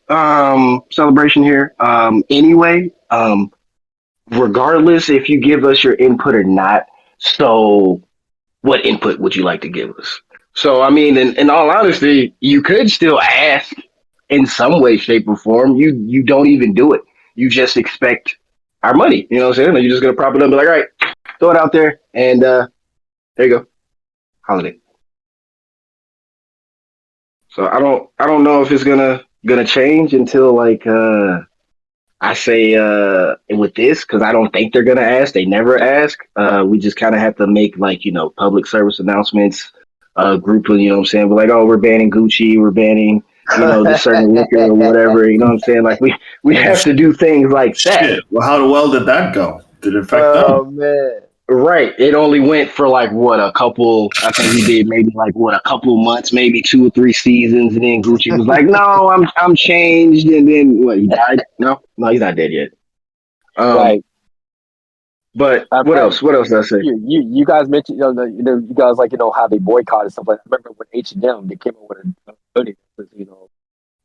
celebration here anyway, regardless if you give us your input or not. So what input would you like to give us? So, I mean, in all honesty, you could still ask in some way, shape, or form. You don't even do it. You just expect our money. You know what I'm saying? Like, you're just going to prop it up and be like, all right, throw it out there. And there you go. Holiday. So I don't know if it's gonna change until I say with this, because I don't think they're gonna ask. They never ask. We just kind of have to make public service announcements, group of, what I'm saying, we're like, oh, we're banning Gucci, we're banning this certain liquor or whatever. You know what I'm saying? Like we have to do things like that. Shit. Well, how well did that go? Did it affect them? Oh man. Right. It only went for a couple, I think he did maybe a couple months, maybe 2 or 3 seasons. And then Gucci was like, no, I'm changed. And then what, he died? No, he's not dead yet. Right. But what else? What else did I say? You guys mentioned you guys how they boycotted stuff. Like I remember when H&M they came up with a hoodie that was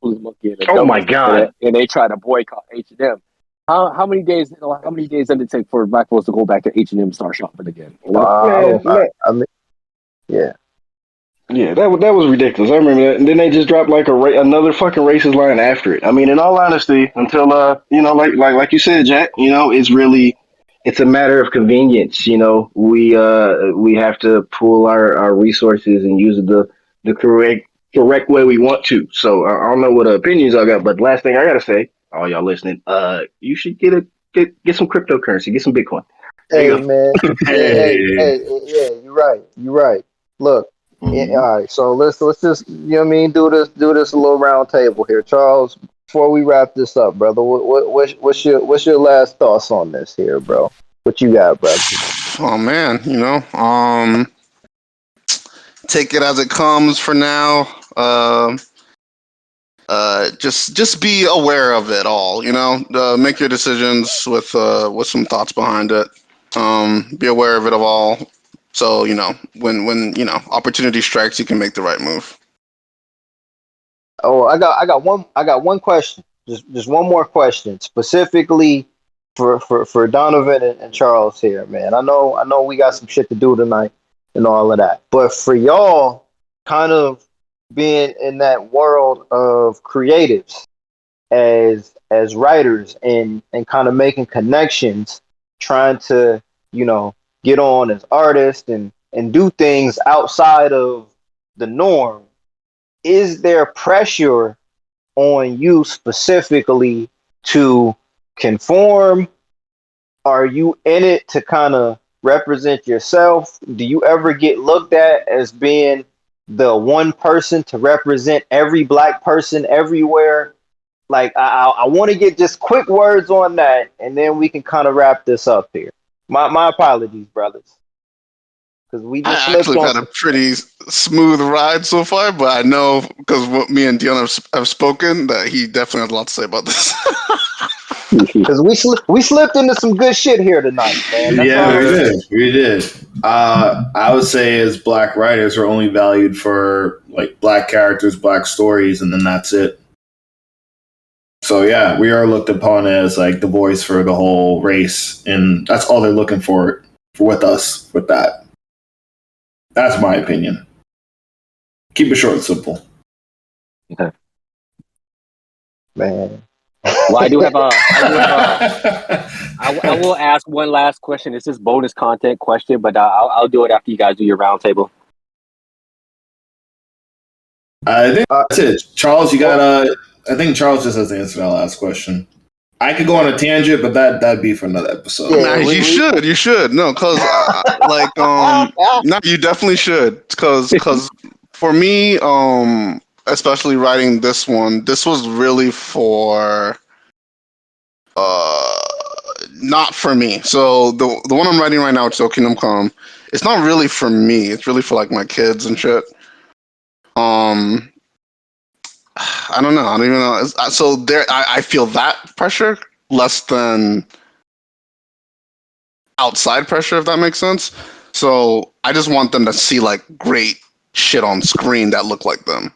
Blue Monkey and Oh my God! and they tried to boycott H&M. How many days did it take for black folks to go back to H&M and start shopping again? I mean, yeah. Yeah, that was ridiculous. I remember that. And then they just dropped like another fucking racist line after it. I mean, in all honesty, until like you said, Jack, it's a matter of convenience. We have to pool our resources and use the correct way we want to. So I don't know what opinions I got, but last thing I gotta say, all y'all listening, you should get some cryptocurrency, get some Bitcoin. Hey man, hey, yeah, you're right. You're right. Look. Yeah, all right, so let's just do this a little round table here, Charles. Before we wrap this up, brother, what's your last thoughts on this here, bro? What you got, brother? Oh man, take it as it comes for now. Just be aware of it all. Make your decisions with some thoughts behind it. Be aware of it all. So, when opportunity strikes, you can make the right move. Oh, I got one question. Just one more question, specifically for Donovan and Charles here, man. I know we got some shit to do tonight and all of that. But for y'all kind of being in that world of creatives as writers and kind of making connections, trying to, get on as artists and do things outside of the norm, is there pressure on you specifically to conform? Are you in it to kind of represent yourself? Do you ever get looked at as being the one person to represent every black person everywhere? Like, I want to get just quick words on that, and then we can kind of wrap this up here. My apologies, brothers, because we just actually had a pretty smooth ride so far, but I know because what me and Dion have spoken that he definitely has a lot to say about this. Because we slipped into some good shit here tonight, man. We did. I would say as black writers, we're only valued for like black characters, black stories, and then that's it. So yeah, we are looked upon as like the voice for the whole race, and that's all they're looking for with us with that. That's my opinion. Keep it short and simple. Okay. Man. Well, I will ask one last question. This is bonus content question, but I'll do it after you guys do your roundtable. I think that's it. Charles, you got I think Charles just has to answer that last question. I could go on a tangent, but that'd be for another episode. Yeah, you should. No, because no, you definitely should. Because for me, especially writing this one, this was really for not for me. So the one I'm writing right now, So Kingdom Come, it's not really for me. It's really for like my kids and shit. I don't know. I don't even know. So there, I feel that pressure less than outside pressure, if that makes sense. So I just want them to see like great shit on screen that look like them.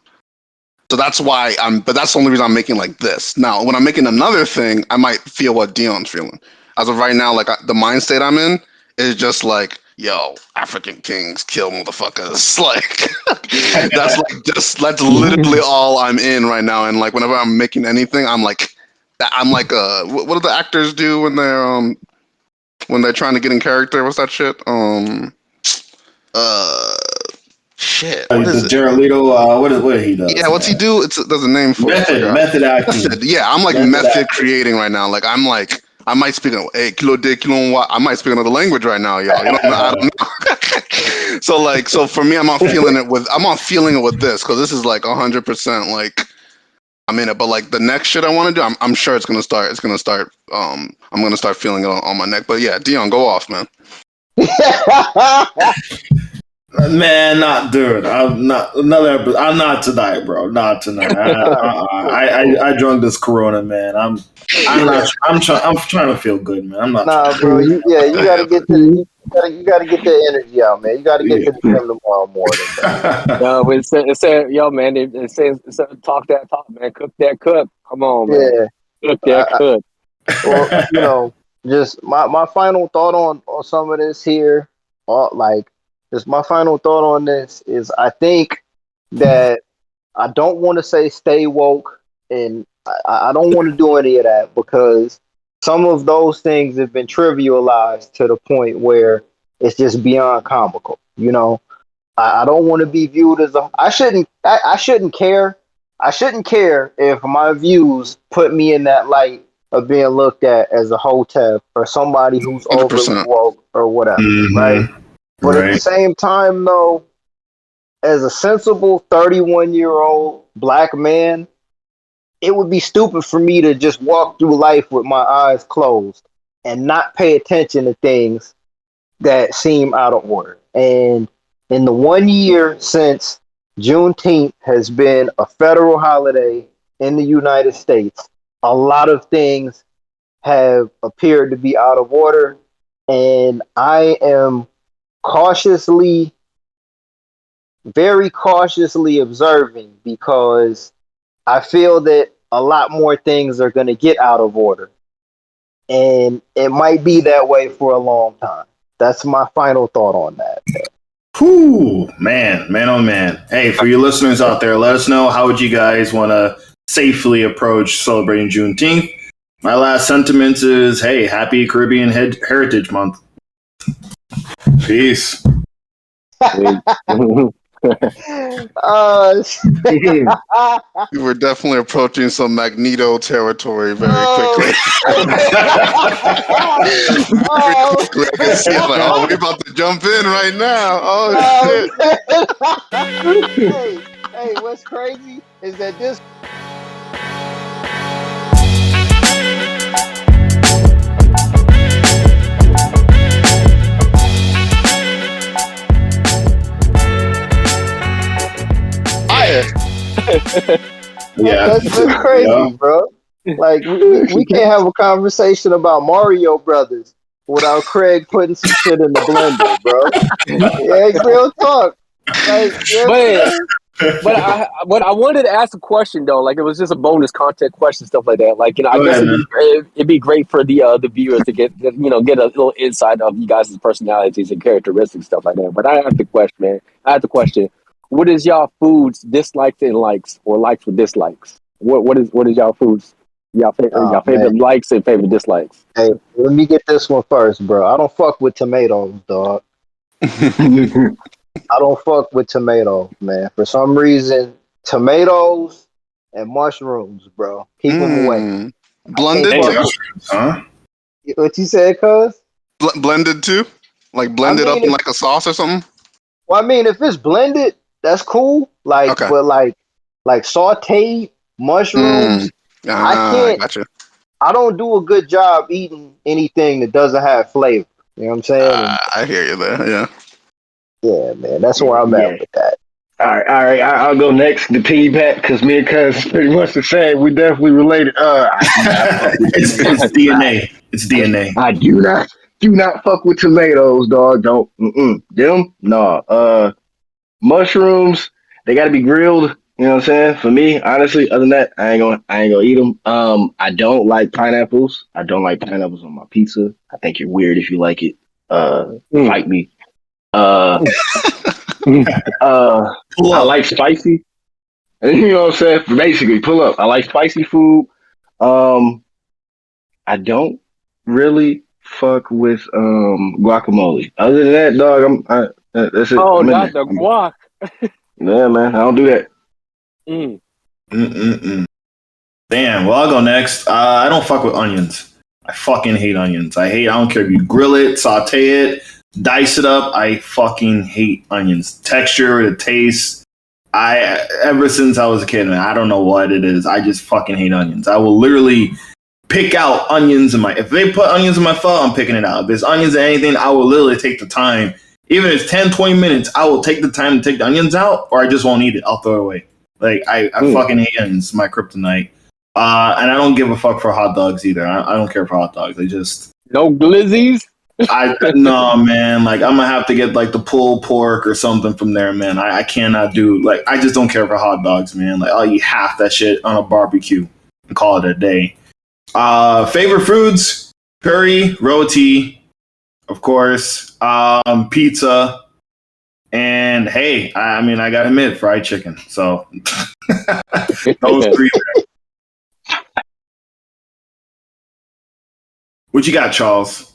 So that's why but that's the only reason I'm making like this. Now, when I'm making another thing, I might feel what Dion's feeling. As of right now, like the mind state I'm in is just like, yo, African kings kill motherfuckers. Like that's literally all I'm in right now. And like whenever I'm making anything, I'm like what do the actors do when they're trying to get in character? What's that shit? Shit. What is it? Jared Leto, what he does? Yeah, what's he do? There's a name for it. Method acting. Yeah, I'm like method creating right now. Like I might speak I might speak another language right now, y'all. I don't know. So for me, I'm not feeling it with this because this is like 100% like I'm in it. But like the next shit I want to do, I'm sure it's gonna start. I'm gonna start feeling it on my neck. But yeah, Dion, go off, man. Man, not dude. I'm not tonight, bro. Not tonight. I drunk this Corona, man. I'm trying to feel good, man. I'm not. Nah, bro. You gotta get you gotta get that energy out, man. You gotta get to the gym tomorrow morning. No, but it said, yo, man, it says talk that talk, man. Cook that cook. Come on, man. Cook that cook. Well, just my final thought on some of this here, just my final thought on this is I think that I don't want to say stay woke, and I don't want to do any of that because some of those things have been trivialized to the point where it's just beyond comical. I don't want to be viewed as I shouldn't care. I shouldn't care if my views put me in that light of being looked at as a hotep or somebody who's 100%. overly woke or whatever, right? But at the same time, though, as a sensible 31-year-old black man, it would be stupid for me to just walk through life with my eyes closed and not pay attention to things that seem out of order. And in the 1 year since Juneteenth has been a federal holiday in the United States, a lot of things have appeared to be out of order, and I am very cautiously observing because I feel that a lot more things are going to get out of order, and it might be that way for a long time. That's my final thought on that. Whew, man, oh man. Hey, for your listeners out there, let us know how would you guys want to safely approach celebrating Juneteenth. My last sentiment is, hey, happy Caribbean Heritage Month. Peace. You were definitely approaching some Magneto territory very quickly. I can see it like, we're about to jump in right now. Oh, shit. Hey, what's crazy is that this that's crazy, bro. Like we can't have a conversation about Mario Brothers without Craig putting some shit in the blender, bro. Yeah, real talk. Like, but I wanted to ask a question though. Like it was just a bonus content question, stuff like that. Like I guess it'd be great for the viewers to get a little insight of you guys' personalities and characteristics, stuff like that. But I have the question, man. What is y'all foods dislikes and likes, or likes with dislikes? What is y'all foods? Y'all favorite likes and favorite dislikes. Hey, let me get this one first, bro. I don't fuck with tomatoes, dog. I don't fuck with tomatoes, man. For some reason, tomatoes and mushrooms, bro. Keep them away. Blended too? Huh? What you said, cuz? Blended too? Like blended up in like a sauce or something? Well, I mean, if it's blended, that's cool. Like, okay. But like sauteed mushrooms, I can't. Gotcha. I don't do a good job eating anything that doesn't have flavor. You know what I'm saying? I hear you there. Yeah. Yeah, man. That's where I'm at with that. All right. I'll go next. The piggyback, because me and Cuz pretty much the same. We definitely related. It's DNA. It's DNA. I do not fuck with tomatoes, dog. Don't. Them? No. Mushrooms, they got to be grilled. You know what I'm saying? For me, honestly, other than that, I ain't gonna eat them. I don't like pineapples. I don't like pineapples on my pizza. I think you're weird if you like it. Fight me. I like spicy. You know what I'm saying? Basically, pull up. I like spicy food. I don't really fuck with guacamole. Other than that, dog, that's it. Oh, not the guac. Yeah, man, I don't do that. Damn. Well, I'll go next. I don't fuck with onions. I fucking hate onions. I don't care if you grill it, saute it, dice it up. I fucking hate onions. Texture, the taste. Ever since I was a kid, man, I don't know what it is. I just fucking hate onions. I will literally pick out onions if they put onions in my pho, I'm picking it out. If there's onions in anything, I will literally take the time Even if it's 10, 20 minutes, I will take the time to take the onions out, or I just won't eat it. I'll throw it away. Like, I fucking hate onions, my kryptonite. And I don't give a fuck for hot dogs either. I don't care for hot dogs. I just... No glizzies? No, man. Like, I'm gonna have to get, like, the pulled pork or something from there, man. I cannot do... Like, I just don't care for hot dogs, man. Like, I'll eat half that shit on a barbecue and call it a day. Favorite foods? Curry, roti, of course. Pizza. And, hey, I mean, I gotta admit, fried chicken. So, those three there. What you got, Charles?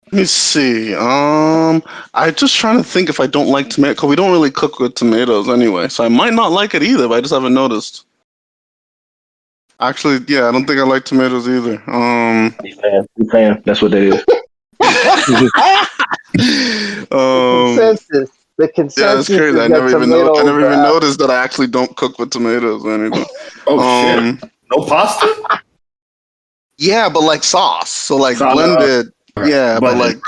Let me see. I'm just trying to think if I don't like tomato, because we don't really cook with tomatoes anyway. So I might not like it either, but I just haven't noticed. Actually, yeah, I don't think I like tomatoes either. Big fan. That's what they is. The consensus. Yeah, it's crazy. I never even noticed that I actually don't cook with tomatoes or anything. Shit. No pasta? Yeah, but like sauce. So like blended. Yeah, but like,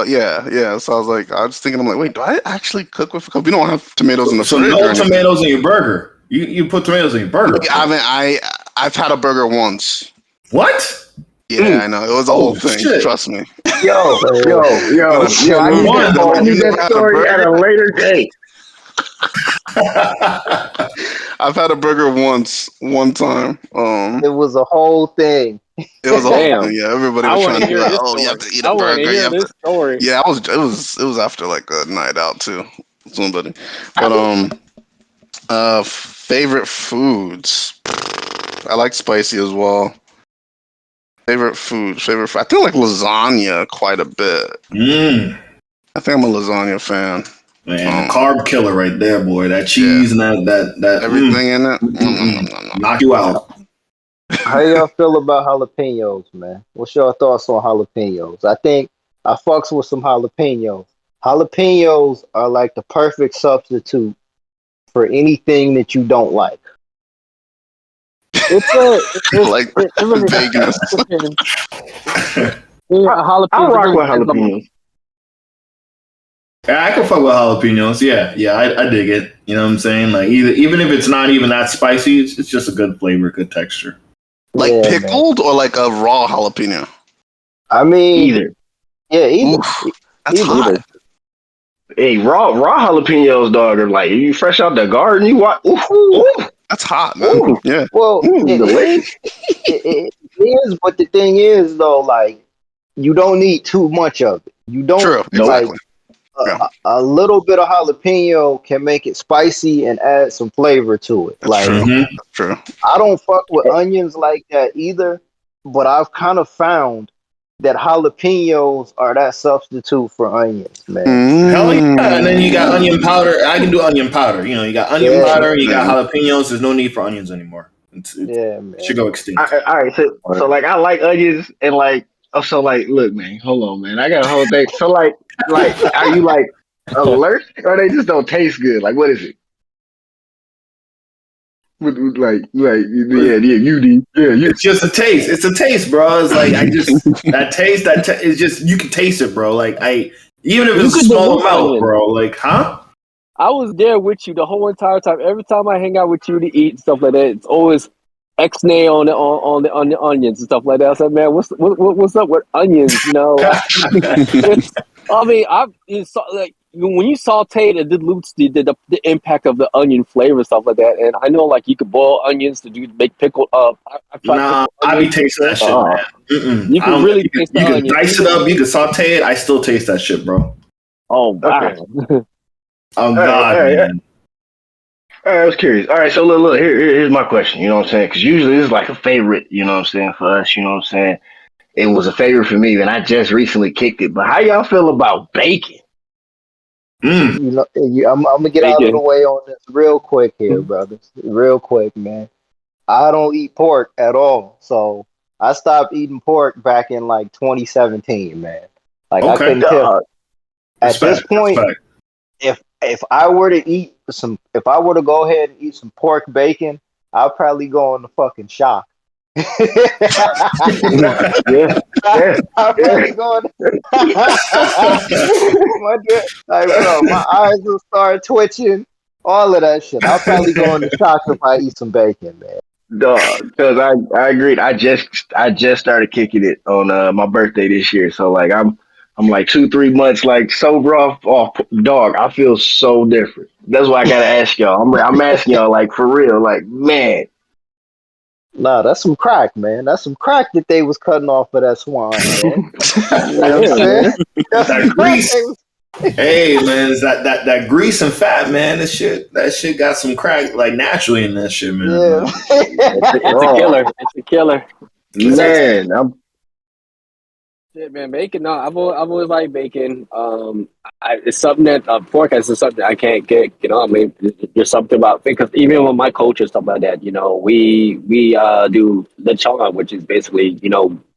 yeah. So I was like, I was thinking, I'm like, wait, do I actually cook with? Because we don't have tomatoes in the fridge. So no tomatoes in your burger. You put tomatoes in your burger. I mean, I've had a burger once. What? Yeah, I know. It was a whole thing. Shit. Trust me. Yo. I need that story at a later date. I've had a burger one time. It was a whole thing. It was a whole thing. Yeah, everybody was trying to be like, "Oh, you have to eat a burger." You have to. Story. Yeah, it was after like a night out too, somebody. But favorite foods. I like spicy as well. Favorite food. I think I like lasagna quite a bit. I think I'm a lasagna fan. Man, carb killer right there, boy. That cheese and that everything in it. Knock you out. How y'all feel about jalapenos, man? What's your thoughts on jalapenos? I think I fucks with some jalapenos. Jalapenos are like the perfect substitute for anything that you don't like. Like vagueness. I'll rock with jalapenos. Yeah, I can fuck with jalapenos. Yeah, I dig it. You know what I'm saying? Like even if it's not even that spicy, it's just a good flavor, good texture. Like pickled or like a raw jalapeno? I mean, either. Yeah, either. That's hot. Either. Hey, raw jalapenos, dog, are like you fresh out the garden. You want? That's hot, man. Ooh. Yeah. Well, it is, but the thing is, though, like you don't need too much of it. You don't. True. Exactly. A little bit of jalapeno can make it spicy and add some flavor to it. That's like, true. That's true. I don't fuck with onions like that either, but I've kind of found that jalapenos are that substitute for onions, man. Hell yeah. And then you got onion powder. I can do onion powder. You know, you got onion powder, you got jalapenos. There's no need for onions anymore. Man. It should go extinct. All right, so like I like onions and like so like look, man, hold on, man. I got a whole thing. So like are you like allergic or they just don't taste good? Like what is it? It's just a taste. It's a taste, bro. It's like that taste. It's just you can taste it, bro. Like even if it's a small amount, bro. Like, huh? I was there with you the whole entire time. Every time I hang out with you to eat and stuff like that, it's always X-nay on the onions and stuff like that. I said, man, what's up with onions? You know, I mean, like when you saute it dilutes the impact of the onion flavor and stuff like that. And I know like you could boil onions to make pickled up. I be tasting that shit, man. You can really taste the onion. You can dice it up. You can saute it. I still taste that shit, bro. Oh wow. Okay. Oh God, man. All right, I was curious. All right, so look, here's my question. You know what I'm saying? Because usually it's like a favorite. You know what I'm saying for us. You know what I'm saying? It was a favorite for me, and I just recently kicked it. But how y'all feel about bacon? You know, I'm gonna get out of the way on this real quick here, brothers. Real quick, man. I don't eat pork at all, so I stopped eating pork back in like 2017, man. Like I couldn't tell. At this point, if I were to go ahead and eat some pork bacon, I'll probably go into fucking shock. I'm really going. Like, bro, my eyes will start twitching. All of that shit. I'll probably go into shock if I eat some bacon, man. Dog, because I agreed. I just started kicking it on my birthday this year. So like I'm like 2-3 months like sober off dog. I feel so different. That's why I gotta ask y'all. I'm asking y'all like for real. Like man, Nah, that's some crack, man. That's some crack that they was cutting off of that swine, man. You know what I'm saying? That's some That crack grease. they was- Hey man, it's that grease and fat, man. That shit got some crack like naturally in that shit, man. Yeah. It's a killer. It's a killer. man, Shit, man, bacon. No, I've always liked bacon. It's something that pork is something I can't get. You know, I mean, there's something about because even with my culture stuff like that, you know, we do lechon, which is basically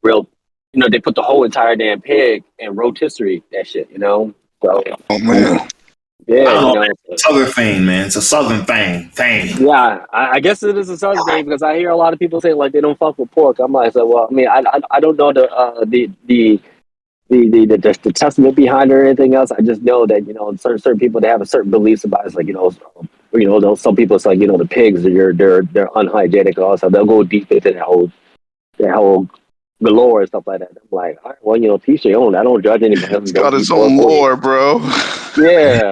real. You know, they put the whole entire damn pig and rotisserie that shit. You know, so Oh man. yeah, I don't you know, know. It's a southern thing, man. It's a southern thing. Yeah, I guess it is a southern thing because I hear a lot of people saying like they don't fuck with pork. I'm like, so well, I mean, I don't know the testament behind it or anything else. I just know that certain people they have a certain beliefs about it. It's like some people it's like the pigs they're unhygienic also they'll go deep into that whole galore and stuff like that. I'm like, all right, well teach your own. I don't judge anybody. It's got its own lore, bro. Yeah,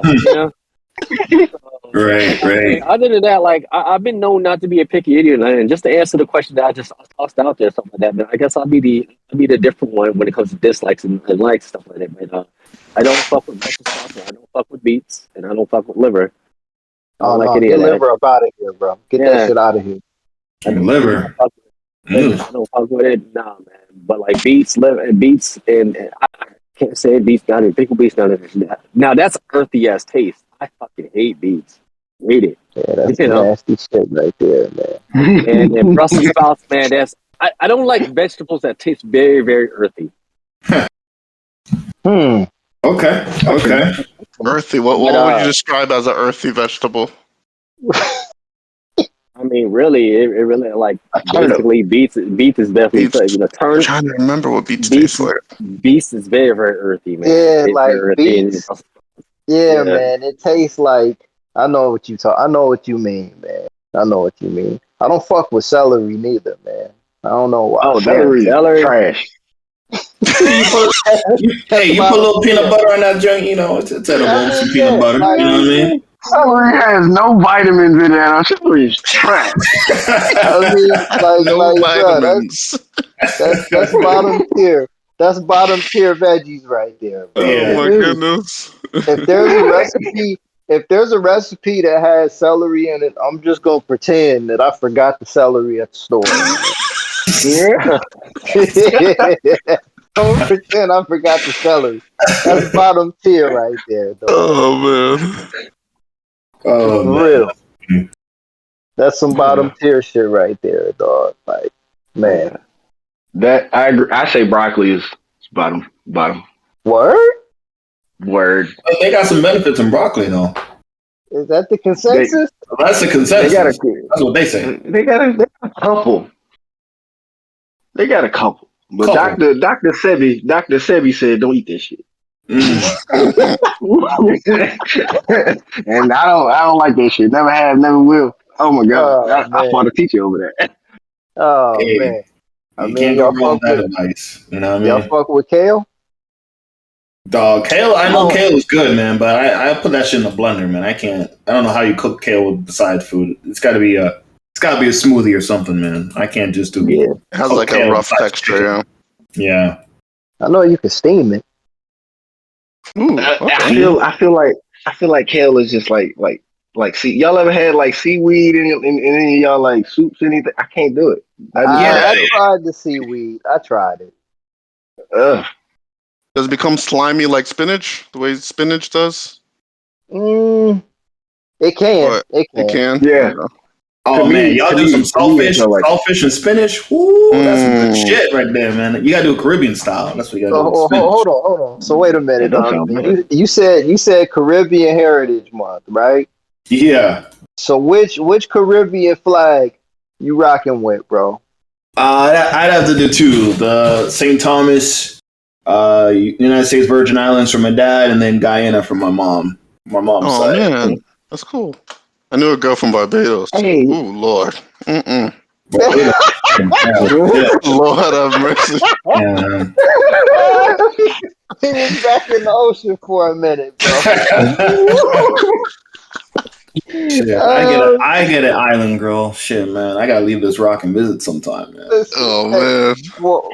Right. Other than that, like I've been known not to be a picky idiot, and just to answer the question that I just tossed out there, something like that. But I guess I'll be the different one when it comes to dislikes and likes stuff like that. But I don't fuck with Brussels sprouts, and I don't fuck with beets, and I don't fuck with liver. I don't like any get of that. liver up out of here, bro. Get that shit out of here. Liver. I don't fuck with it, nah, man. But like beets, liver, and beets, and I can't say beets down there. Pickle beets down there. Now that's earthy ass taste. I fucking hate beets. Hate it. Yeah, that's nasty shit right there, man. And Brussels sprouts, man. I don't like vegetables that taste very, very earthy. Okay. Earthy. What would you describe as an earthy vegetable? I mean, really, it really like basically beets. Beets is definitely turn. I'm trying to remember what beets taste like. Beets is very, very earthy, man. Yeah, it's like beets. Yeah, man. It tastes like I know what you mean, man. I know what you mean. I don't fuck with celery neither, man. I don't know why. Oh, celery trash. You put a little peanut butter on that joint, it's edible. Some peanut butter, like, you know what I mean? Celery has no vitamins in it. Celery is trash. I mean, no vitamins. That's bottom tier. That's bottom tier veggies right there, bro. Oh my goodness! If there's a recipe that has celery in it, I'm just gonna pretend that I forgot the celery at the store. Yeah. Don't pretend I forgot the celery. That's bottom tier right there, though. Oh man. Oh, for real. That's some bottom tier shit right there, dog. Like, man. That I agree. I say broccoli is bottom. Word. They got some benefits in broccoli, though. Is that the consensus? That's the consensus. That's what they say. They got a couple. But Dr. Sebi said don't eat this shit. And I don't like that shit. Never have, never will. Oh my god. I fought a teacher over that. Oh man. You can't go wrong with that advice. You know what I mean? Y'all fuck with kale? Dog, kale. I know kale is good, man, but I put that shit in the blender, man. I don't know how you cook kale beside food. It's got to be a smoothie or something, man. I can't just do it. It has like a rough texture. Yeah. I know you can steam it. Ooh, okay. I feel like kale is just like see, y'all ever had like seaweed in any of y'all like soups, anything? I can't do it. I tried the seaweed. I tried it. Ugh. Does it become slimy like spinach? The way spinach does? It can. It can. Yeah. Oh man, y'all do some saltfish and spinach. Ooh, that's some good shit right there, man. You gotta do Caribbean style. That's what you gotta do. Hold on. So wait a minute. You said Caribbean Heritage Month, right? Yeah. So which Caribbean flag you rocking with, bro? I'd have to do two. The St. Thomas, United States Virgin Islands for my dad, and then Guyana for my mom. My mom's Oh side. man, that's cool. I knew a girl from Barbados. Hey. Ooh, Lord. Mm-mm. Yeah. Lord have mercy. Yeah. He was back in the ocean for a minute, bro. Shit, I get an island girl. Shit, man, I gotta leave this rock and visit sometime, man. Oh man. Well,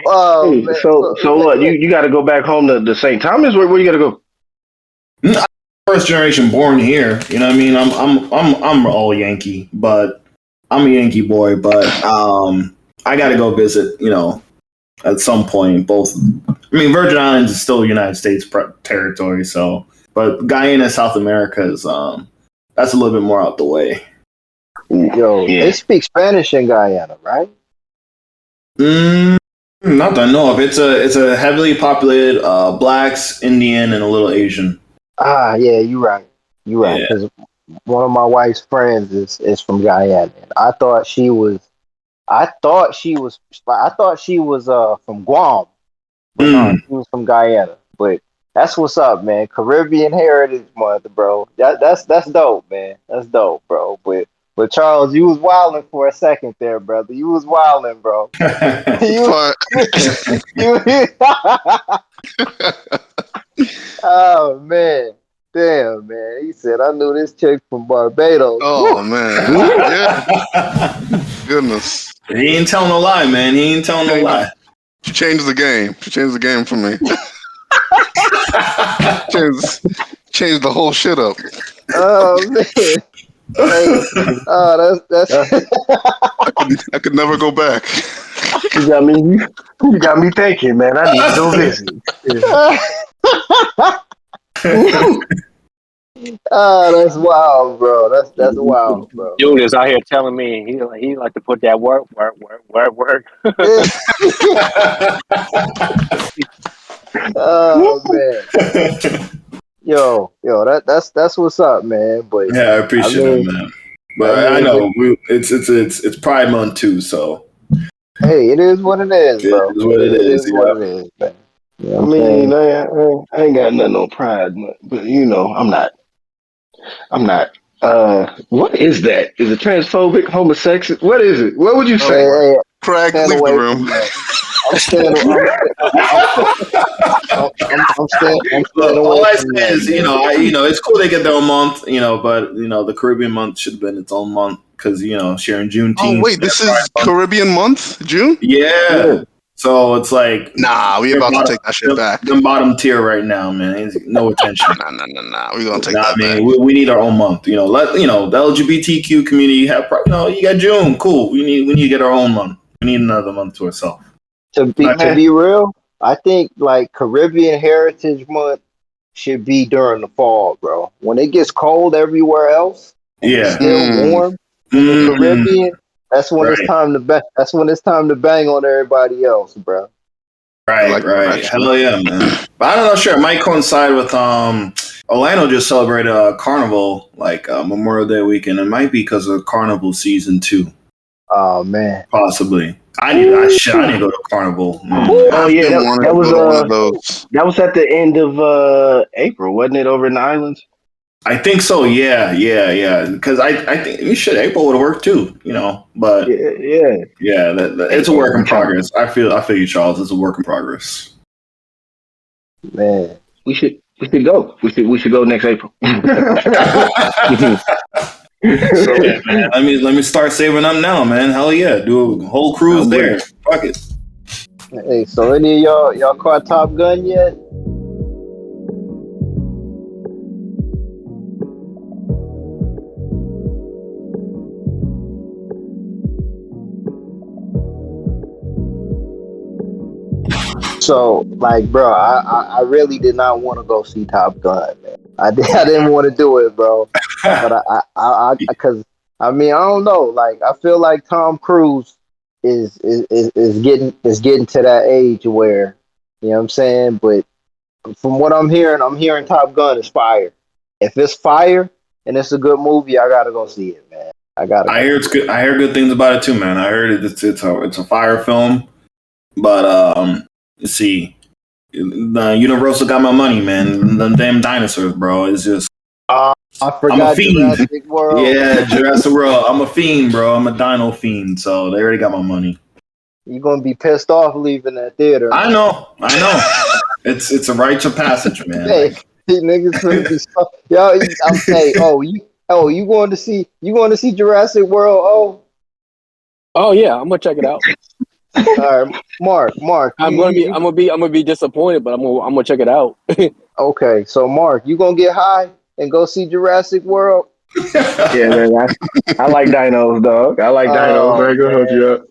Hey, man. so what? You got to go back home to St. Thomas? Where you got to go? First generation born here. You know what I mean? I'm all Yankee, but I'm a Yankee boy. But I gotta go visit. You know, at some point. Both. I mean, Virgin Islands is still United States territory. So, but Guyana, South America is that's a little bit more out the way. Yo, Yeah. they speak Spanish in Guyana, right? Not that I know of. It's a heavily populated blacks, Indian, and a little Asian. Ah, yeah, you're right. You're right. Yeah. Because one of my wife's friends is from Guyana. And I thought she was from Guam, but no, she was from Guyana. But that's what's up, man. Caribbean Heritage Month, bro. That's dope, man. That's dope, bro. But Charles, you was wilding for a second there, brother. You was wilding, bro. Oh man. Damn, man. He said, I knew this chick from Barbados. Oh man. Yeah. Goodness. He ain't telling no lie, man. He ain't telling no lie. She changed the game. She changed the game for me. changed the whole shit up. Oh man. Hey, oh, that's I could never go back. You got me thinking, man. I need to go visit. Oh, that's wild, bro. That's wild, bro. Dude is out here telling me he like to put that work. Oh man. Yo, that's what's up, man. But Yeah, I appreciate it, man. But I know it's Pride Month too, so hey, it is what it is, bro. It is what it is. What it is, man. You know I what I'm mean, saying? I ain't got nothing on pride, but you know, I'm not. What is that? Is it transphobic, homosexual? What is it? What would you say? Hey, Craig, stand leave away the room. from that. I'm staying Look, all away I from say that. is, it's cool they get their own month, but the Caribbean month should have been its own month because sharing Juneteenth. Oh wait, this is Caribbean month, June? Yeah. So it's like Nah, we about to take that shit back. The bottom tier right now, man. Ain't no attention. Nah. We gonna take that back. We need our own month. The LGBTQ community have. You got June, cool. We need to get our own month. We need another month to ourselves. To be real, I think like Caribbean Heritage Month should be during the fall, bro. When it gets cold everywhere else, and it's still warm in the Caribbean. That's when it's time to bang. That's when it's time to bang on everybody else, bro. Right. Hell yeah, man. But I don't know. Sure, it might coincide with Orlando just celebrated Carnival Memorial Day weekend. It might be because of Carnival season 2. Oh man, possibly. I need to go to Carnival. Oh yeah, that was at the end of April, wasn't it? Over in the islands. I think so. Yeah. Because I think April would work too. But yeah. It's a work in progress. I feel you, Charles. It's a work in progress. Man, we should go. We should go next April. So, yeah, man. Let me start saving up now, man. Hell yeah, do a whole cruise there. Fuck it. Hey, so any of y'all caught Top Gun yet? So, bro, I really did not want to go see Top Gun, man. I didn't want to do it, bro. But because I don't know. I feel like Tom Cruise is getting to that age where, you know what I'm saying. But from what I'm hearing Top Gun is fire. If it's fire and it's a good movie, I gotta go see it, man. I hear it's good. I hear good things about it too, man. I heard it's a fire film, but let's see, the Universal got my money, man. Them damn dinosaurs, bro. It's just I forgot I'm a fiend. Jurassic World. Yeah, Jurassic World. I'm a fiend, bro. I'm a dino fiend, so they already got my money. You're gonna be pissed off leaving that theater. I know. It's a rite of passage, man. Hey, niggas gonna be so. Yo, I'm saying, you going to see Jurassic World? Oh yeah, I'm gonna check it out. All right, Mark. I'm gonna be disappointed, but I'm gonna check it out. Okay, so Mark, you gonna get high and go see Jurassic World? Yeah, man. I like dinos, dog. I like dinos. I ain't gonna hold you up.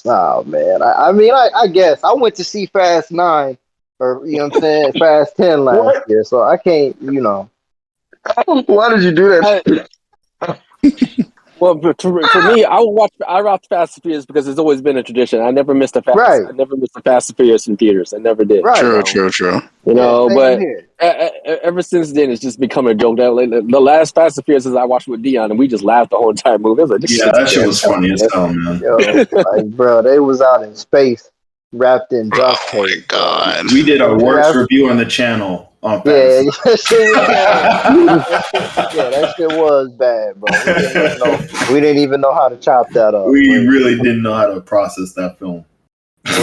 Oh man, I mean, I guess I went to see Fast 9 or you know what I'm saying, Fast 10 last year, so I can't, Why did you do that? Well, for me, I watch Fast and Furious because it's always been a tradition. I never missed a Fast. Right. I never missed a Fast and Furious in theaters. I never did. Right. True. You know, same but here. ever since then, it's just become a joke. The last Fast and Furious I watched with Dion, and we just laughed the whole entire movie. I was like, this Yeah, that shit was funny as hell, man. Yo, like, bro, they was out in space wrapped in duct Oh my tape. god. We did our worst review on the channel on Yeah, Fast. that shit was bad, bro. We didn't even know how to chop that up. We really didn't know how to process that film.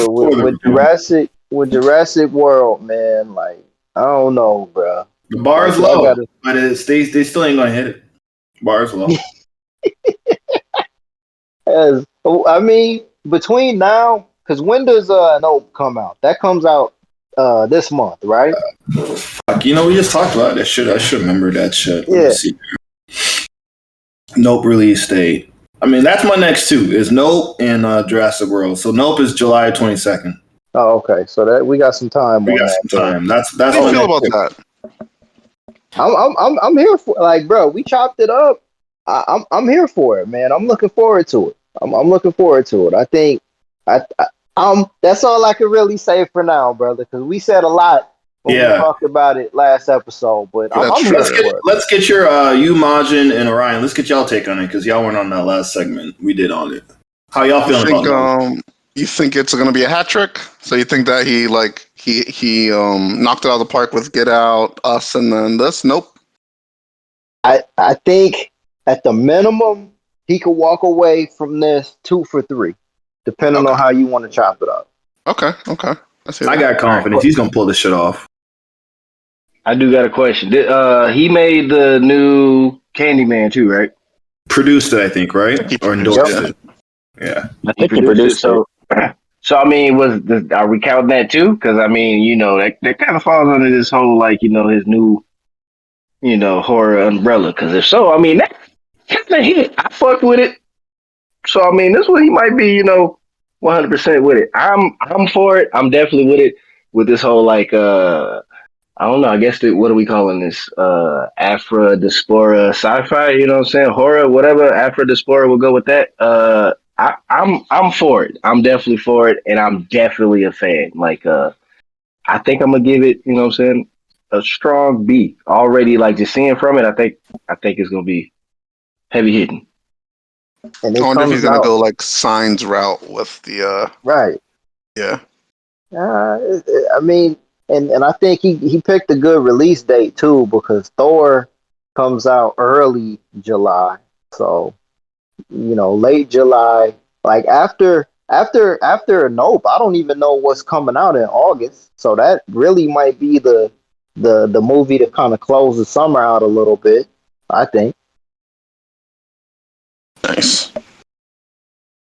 With Jurassic World, man, like I don't know, bro. The bar is low, but they still ain't gonna hit it. Bar is low. I mean, between now, because when does Nope come out? That comes out this month, right? Fuck, we just talked about that shit. I should remember that shit. Yeah. Nope release date. I mean, that's my next two is Nope and Jurassic World. So Nope is July 22nd. Oh, okay. So that we got some time. We got some time. That's How do you feel about that? I'm here for, like, bro. We chopped it up. I'm here for it, man. I'm looking forward to it. I'm looking forward to it. I think that's all I can really say for now, brother. Because we said a lot when we talked about it last episode. But I'm here for it. Let's get your you, Majin, and Orion. Let's get y'all take on it because y'all weren't on that last segment we did on it. How y'all feeling about it? You think it's going to be a hat trick? So you think that he knocked it out of the park with Get Out, Us, and then this? Nope. I think at the minimum he could walk away from this 2 for 3, depending on how you want to chop it up. Okay. I got confidence he's gonna pull this shit off. I do got a question. He made the new Candyman too, right? Produced it, I think, right? Or endorsed it. Yeah, I think he produced it. So I mean, are we counting that too? Because I mean, that kind of falls under this whole his new, horror umbrella. Because if so, I mean that's a hit. I fucked with it. So I mean, this one he might be 100% with it. I'm for it. I'm definitely with it. With this whole I don't know. I guess what are we calling this? Afro diaspora sci-fi. You know what I'm saying? Horror, whatever. Afro diaspora. We'll go with that. I'm for it. I'm definitely for it, and I'm definitely a fan. I think I'm gonna give it, what I'm saying, a strong B. Already, just seeing from it, I think it's gonna be heavy hitting. And I wonder if he's gonna go Signs route with the right. Yeah. I mean, and I think he picked a good release date too, because Thor comes out early July, so. Late July, after Nope, I don't even know what's coming out in August. So that really might be the movie to kind of close the summer out a little bit, I think. Nice.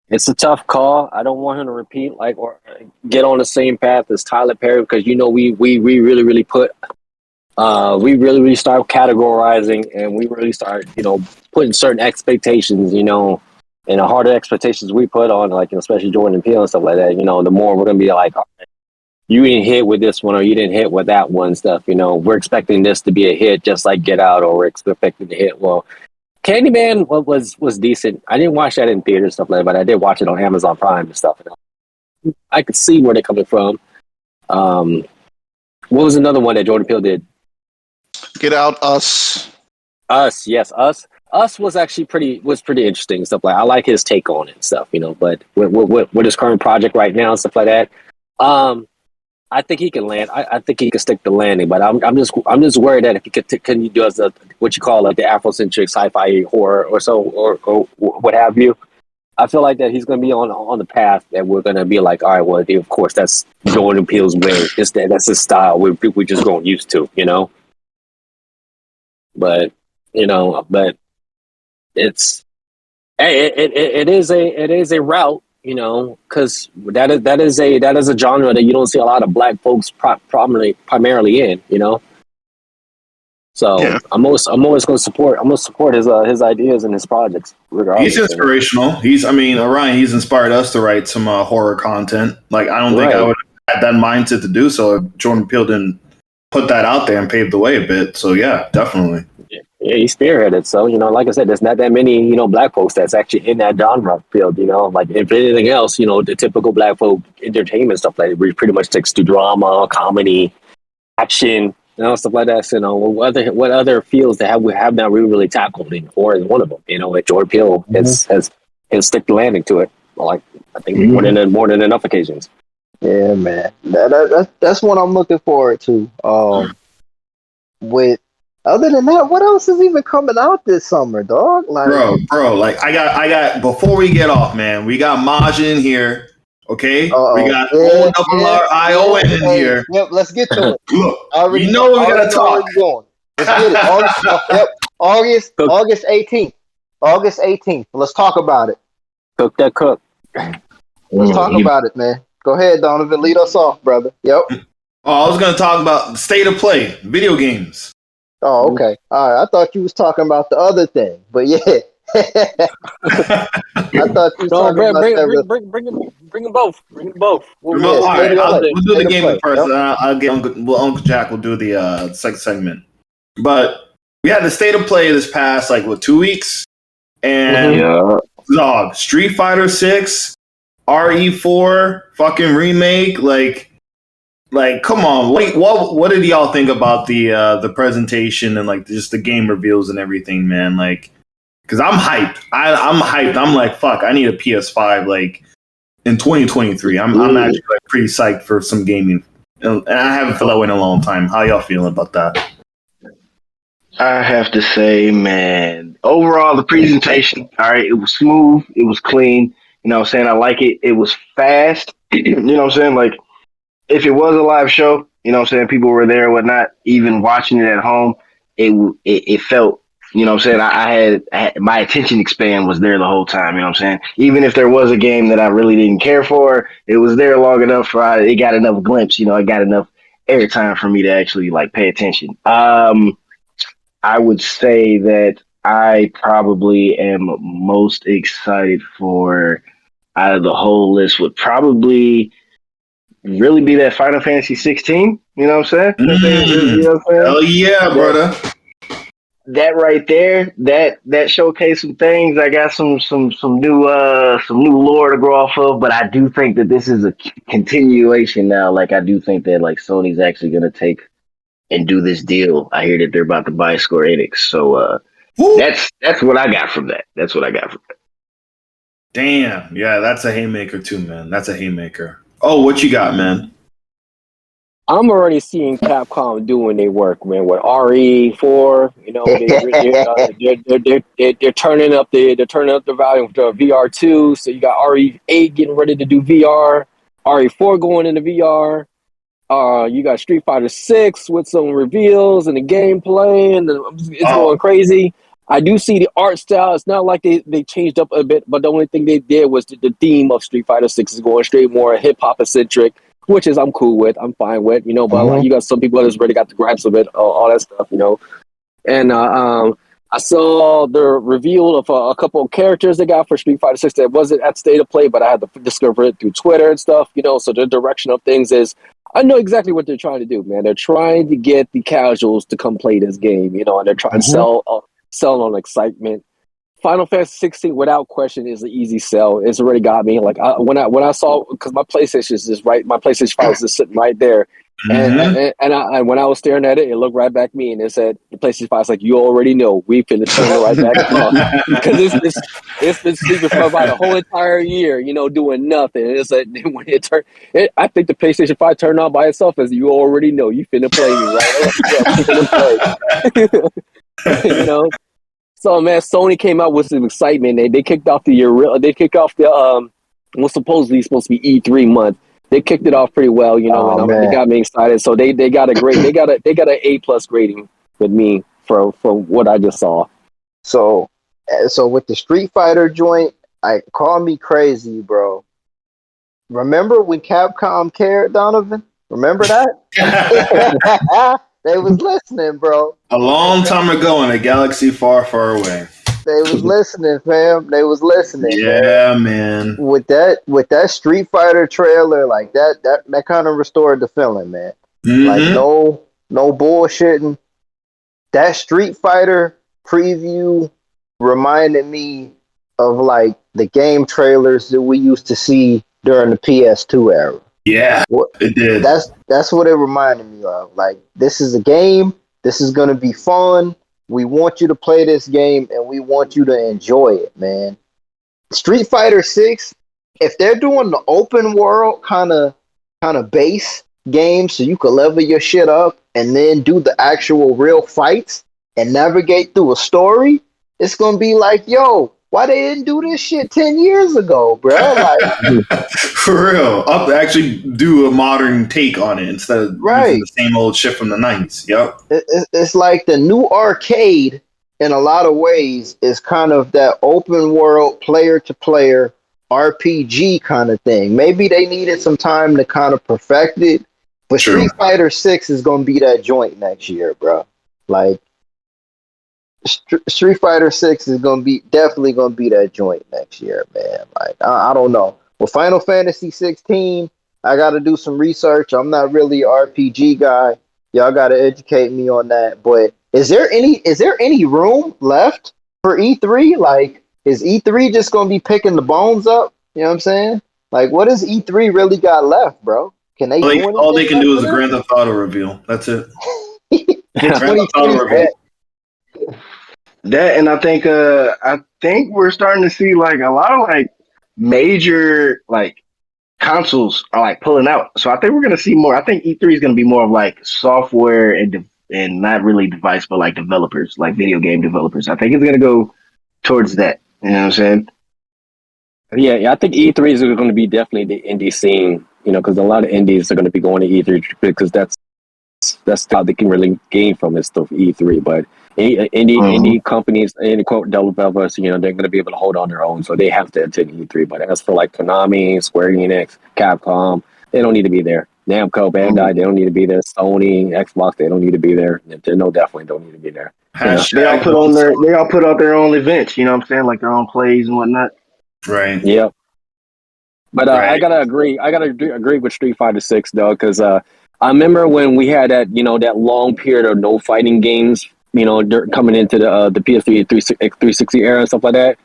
It's a tough call. I don't want him to repeat or get on the same path as Tyler Perry because we really put we really start categorizing and we really start putting certain expectations and the harder expectations we put on especially Jordan Peele and stuff like that the more we're gonna be like, you didn't hit with this one or you didn't hit with that one stuff. We're expecting this to be a hit just like Get Out, or we're expecting to hit. Well, Candyman was decent. I didn't watch that in theaters stuff like that, but I did watch it on Amazon Prime and stuff. I could see where they're coming from. What was another one that Jordan Peele did? Get Out, Us. Us, yes, Us. Us was actually pretty interesting and stuff like. I like his take on it and stuff, you know. But with his current project right now and stuff like that, I think he can land. I think he can stick the landing. But I'm just worried that if he can you do as what you call like the Afrocentric sci-fi horror or so or what have you. I feel like that he's going to be on the path that we're going to be like, all right, well, of course, that's Jordan Peele's way. That's his style. We're just growing used to, you know. But it's it is a route, you know, because that is a genre that you don't see a lot of black folks primarily in, you know. So yeah. I'm always going to support his ideas and his projects. He's inspirational. Orion. He's inspired us to write some horror content. Like I don't think I would have had that mindset to do so if Jordan Peele didn't put that out there and pave the way a bit. So yeah, definitely. Yeah, he spearheaded. So like I said, there's not that many black folks that's actually in that genre field. Like if anything else, the typical black folk entertainment stuff like it pretty much sticks to drama, comedy, action. Stuff like that. So, what other fields that we have not really tackled, or is one of them. Jordan Peele has stick the landing to it. Like I think more than enough occasions. Yeah, man. That's what I'm looking forward to. With other than that, what else is even coming out this summer, dog? Like, bro. Like I got. Before we get off, man, we got Majin here. Okay, we got ION in here. Yep, let's get to it. Look, we know we gotta talk. Let's get it. August 18th. August 18th. Let's talk about it. Cook that cook. Let's talk about it, man. Go ahead, Donovan. Lead us off, brother. Yep. Oh, I was gonna talk about the state of play, video games. Oh, okay. All right. I thought you was talking about the other thing, but yeah. I thought you were talking about bring them both. We'll do the game first. Uncle Jack will do the second segment. But we had the state of play this past 2 weeks, and dog Street Fighter 6, RE4 fucking remake. Like, come on. What did y'all think about the presentation and just the game reveals and everything, man? Because I'm hyped. I'm hyped. I'm like, fuck, I need a PS5 in 2023. I'm actually pretty psyched for some gaming. And I haven't felt that way in a long time. How y'all feeling about that? I have to say, man, overall the presentation, all right, it was smooth, it was clean. You know what I'm saying? I like it. It was fast. You know what I'm saying? If it was a live show, you know what I'm saying, people were there or whatnot, even watching it at home, it felt, you know what I'm saying, I had my attention span was there the whole time, you know what I'm saying? Even if there was a game that I really didn't care for, it was there long enough for it got enough glimpse, it got enough airtime for me to actually pay attention. I would say that I probably am most excited for out of the whole list would probably really be that Final Fantasy 16, you know what I'm saying? You know what I'm saying? Hell yeah, brother. That right there, that showcased some things. I got some new lore to grow off of, but I do think that this is a continuation now. I do think that Sony's actually gonna take and do this deal. I hear that they're about to buy Square Enix, so that's what I got from that. Damn, yeah, that's a haymaker too, man. That's a haymaker. Oh, what you got, man? I'm already seeing Capcom doing their work, man. With RE4, they're turning up the volume for VR2. So you got RE8 getting ready to do VR, RE4 going into VR. You got Street Fighter 6 with some reveals and the gameplay, and it's going crazy. I do see the art style. It's not like they changed up a bit, but the only thing they did was the theme of Street Fighter 6 is going straight more hip hop eccentric, which is I'm cool with, I'm fine with, but you got some people that's already got the gripes of it, all that stuff, And I saw the reveal of a couple of characters they got for Street Fighter 6 that wasn't at State of Play, but I had to discover it through Twitter and stuff, so the direction of things is, I know exactly what they're trying to do, man. They're trying to get the casuals to come play this game, and they're trying to sell on excitement. Final Fantasy 16, without question, is an easy sell. It's already got me. When I saw, because my PlayStation is just right, my PlayStation 5 is just sitting right there. And when I was staring at it, it looked right back at me, and it said, "The PlayStation 5." It's like, you already know, we finna turn it right back on because it's been sleeping for about a whole entire year, doing nothing. And it's like when it turned, I think the PlayStation 5 turned on by itself, as you already know, you finna play me, right? I'm like, yeah, finna play. So man, Sony came out with some excitement. They kicked off the year. They kicked off the what's supposed to be E3 month. They kicked it off pretty well, and they got me excited. So they got a great, they got an A+ grading with me for what I just saw. So with the Street Fighter joint, call me crazy, bro. Remember when Capcom cared, Donovan? Remember that? They was listening, bro. A long time ago in a galaxy far, far away. They was listening, fam. They was listening. Yeah, man. With that Street Fighter trailer, like that kind of restored the feeling, man. Like no bullshitting. That Street Fighter preview reminded me of like the game trailers that we used to see during the PS2 era. Yeah, it did. That's what it reminded me of. Like, this is a game. This is gonna be fun. We want you to play this game, and we want you to enjoy it, man. Street Fighter 6, if they're doing the open world kind of base game, so you can level your shit up and then do the actual real fights and navigate through a story, it's gonna be like, yo, why they didn't do this shit 10 years ago, bro? Like, for real. Actually do a modern take on it instead of using the same old shit from the 90s. Yep. It's like the new arcade in a lot of ways is kind of that open world player to player RPG kind of thing. Maybe they needed some time to kind of perfect it, but Street Fighter 6 is going to be that joint next year, bro. Like, Street Fighter 6 is definitely gonna be that joint next year, man. Like, I don't know. Well, Final Fantasy 16, I got to do some research. I'm not really an RPG guy. Y'all got to educate me on that. But is there any room left for E3? Like, is E3 just gonna be picking the bones up? You know what I'm saying? Like, what does E3 really got left, bro? Can they? All they can do is a Grand Theft Auto reveal. That's it. Grand Theft Auto reveal. That, and I think we're starting to see like a lot of like major like consoles are like pulling out. So I think we're gonna see more. I think E3 is gonna be more of like software and not really device, but like developers, like video game developers. I think it's gonna go towards that. You know what I'm saying? Yeah. I think E3 is going to be definitely the indie scene. Because a lot of indies are going to be going to E3 because that's how they can really gain from it stuff. E3, but indie companies, any quote developers, they're going to be able to hold on their own, so they have to attend E3. But as for like Konami, Square Enix, Capcom, they don't need to be there. Namco, Bandai, they don't need to be there. Sony, Xbox, they don't need to be there. Nintendo definitely don't need to be there. They all put out their own events. You know what I'm saying, like their own plays and whatnot. Right. Yep. But I gotta agree. I gotta agree with Street Fighter 6 though, because I remember when we had that that long period of no fighting games. Coming into the PS3 360 era and stuff like that.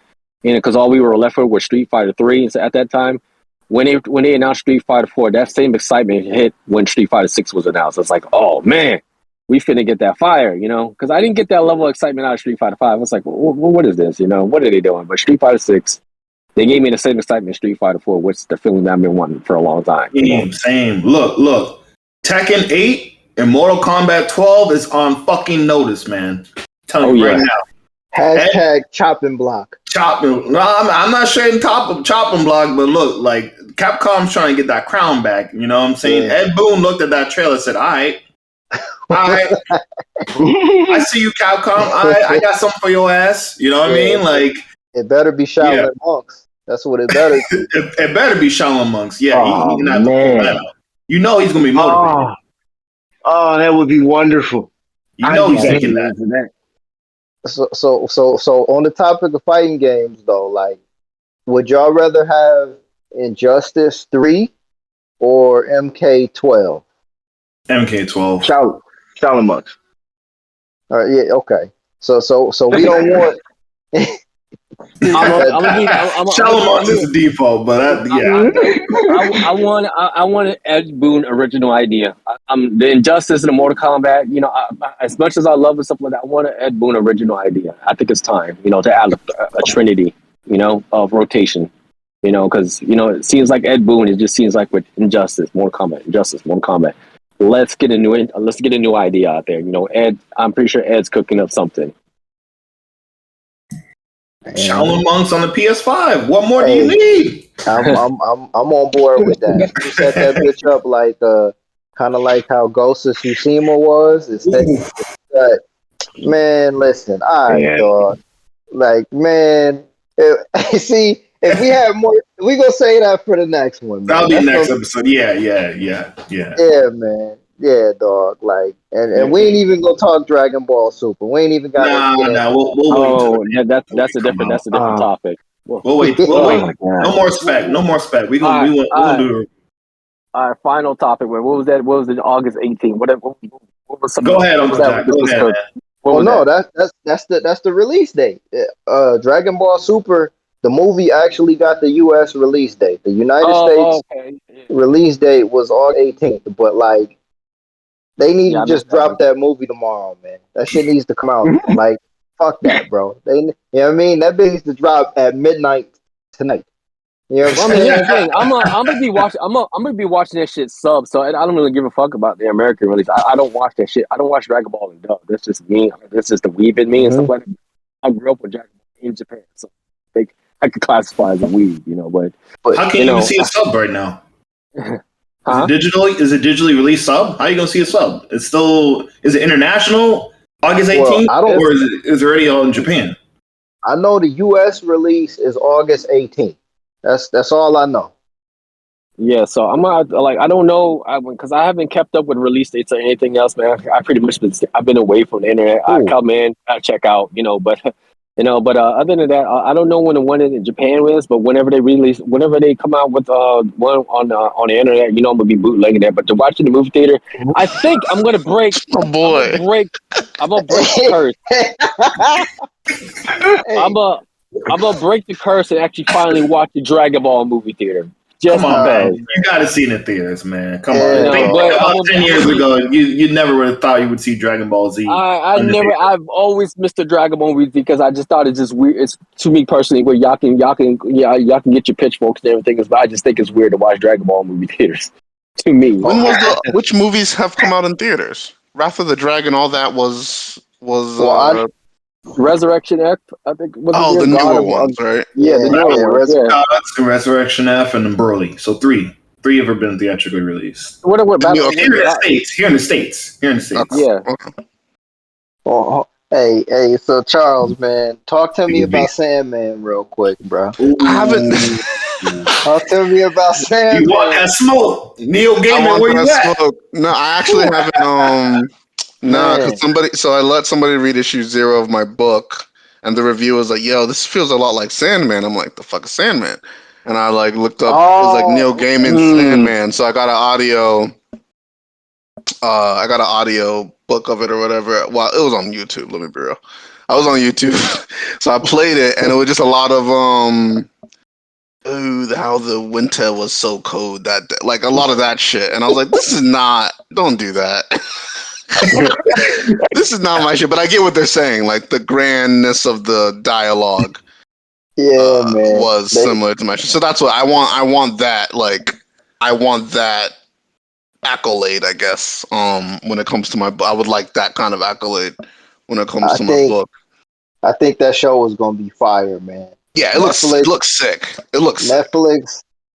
Because all we were left with was Street Fighter 3 at that time. When they announced Street Fighter 4, that same excitement hit when Street Fighter 6 was announced. It's like, oh man, we finna get that fire, Because I didn't get that level of excitement out of Street Fighter 5. I was like, what is this? What are they doing? But Street Fighter 6, they gave me the same excitement in Street Fighter 4, which is the feeling that I've been wanting for a long time. Same. Look. Tekken 8 and Mortal Kombat 12 is on fucking notice, man. I'm telling you right now. Hashtag chopping block. No, I'm not saying chopping block, but look, like Capcom's trying to get that crown back. You know what I'm saying? Yeah. Ed Boon looked at that trailer and said, all right. I see you, Capcom. I got something for your ass. You know what I mean? Like, it better be Shaolin Monks. That's what it better be. It better be Shaolin Monks. Yeah, oh, he's gonna have to pull that out. He's gonna be motivated. Oh, that would be wonderful. He's thinking that. So on the topic of fighting games though, like, would y'all rather have Injustice 3 or MK12? MK12. Shaolin Monks. Yeah, okay. So we don't want Shalimar is the default, but I want an Ed Boon original idea. The Injustice and the Mortal Kombat. You know, as much as I love and stuff like that, I want an Ed Boon original idea. I think it's time, you know, to add a trinity, you know, of rotation. You know, because you know it seems like Ed Boon. It just seems like with Injustice, Mortal Kombat, Injustice, Mortal Kombat. Let's get a new idea out there. You know, Ed. I'm pretty sure Ed's cooking up something. Shaolin Monks on the PS5. What more do you need? I'm on board with that. You set that bitch up like kind of like how Ghost of Tsushima was. Man, listen, all right, dog. Like, man, see, if we have more, we gonna say that for the next one. Man. That'll be next episode. Yeah. Yeah, man. Yeah, dog. Like, and we ain't even gonna talk Dragon Ball Super. We ain't even got. We'll wait. That's a different topic. We'll wait. No more spec. We gonna do. All right, final topic. What was that? What was it? August 18th. What was something? Go ahead, Uncle Jack. Go ahead, man. Well, no, that's the release date. Dragon Ball Super, the movie actually got the U.S. release date. The United States release date was August 18th, but like they need to just drop that movie tomorrow, man. That shit needs to come out. Like, fuck that, bro. You know what I mean? That bitch needs to drop at midnight tonight. You know what I'm saying? Here's the thing. I'm gonna be watching. I'm gonna be watching that shit sub. So I don't really give a fuck about the American release. I don't watch that shit. I don't watch Dragon Ball and dub. That's just me. That's just the weeb in me and stuff like that. I grew up with Dragon Ball in Japan, so I could classify as a weeb, you know. But how can you even see a sub right now? Huh? Is it digitally released sub? How are you gonna see a sub? Is it international August 18th, or is it already in Japan? I know the U.S. release is August 18th. That's all I know. Yeah, so I'm not like I don't know because I haven't kept up with release dates or anything else, man. I pretty much I've been away from the internet. Ooh. I come in, I check out, you know, but other than that, I don't know when the one in Japan is, but whenever they come out with one on the internet, you know, I'm gonna be bootlegging that. But to watch in the movie theater, I think I'm gonna break. Oh boy, I'm gonna break the curse. I'm gonna break the curse and actually finally watch the Dragon Ball movie theater. Come on, man. You gotta see it in the theaters, man. Come on. About 10 years ago, you never would have thought you would see Dragon Ball Z. I've always missed the Dragon Ball movie because I just thought it's just weird. It's to me personally where y'all can get your pitchforks and everything, but I just think it's weird to watch Dragon Ball movie theaters. To me, which movies have come out in theaters? Wrath of the Dragon, all that was. Resurrection F, I think. The newer ones, right? Yeah, the newer ones. Resurrection F and Burley. So three have been theatrically released. What here in the States. Yeah. Okay. Oh, hey, so Charles, man, talk to me about Sandman real quick, bro. I haven't. Talk to me about Sandman. You want that smoke? Neil Gaiman, where you at? Smoke. No, I actually haven't. No, because I let somebody read issue 0 of my book, and the review was like, "Yo, this feels a lot like Sandman." I'm like, "The fuck is Sandman?" And I like looked up, it was like Neil Gaiman's Sandman. So I got an audio book of it or whatever. Well, it was on YouTube. Let me be real. I was on YouTube, so I played it, and it was just a lot of how the winter was so cold that day. Like a lot of that shit, and I was like, don't do that. This is not my shit, but I get what they're saying. Like the grandness of the dialogue, man, was similar to my shit. So that's what I want. I want that. Like I want that accolade, I guess. When it comes to my, I would like that kind of accolade when it comes to my book. I think that show is gonna be fire, man. Yeah, it looks sick. It looks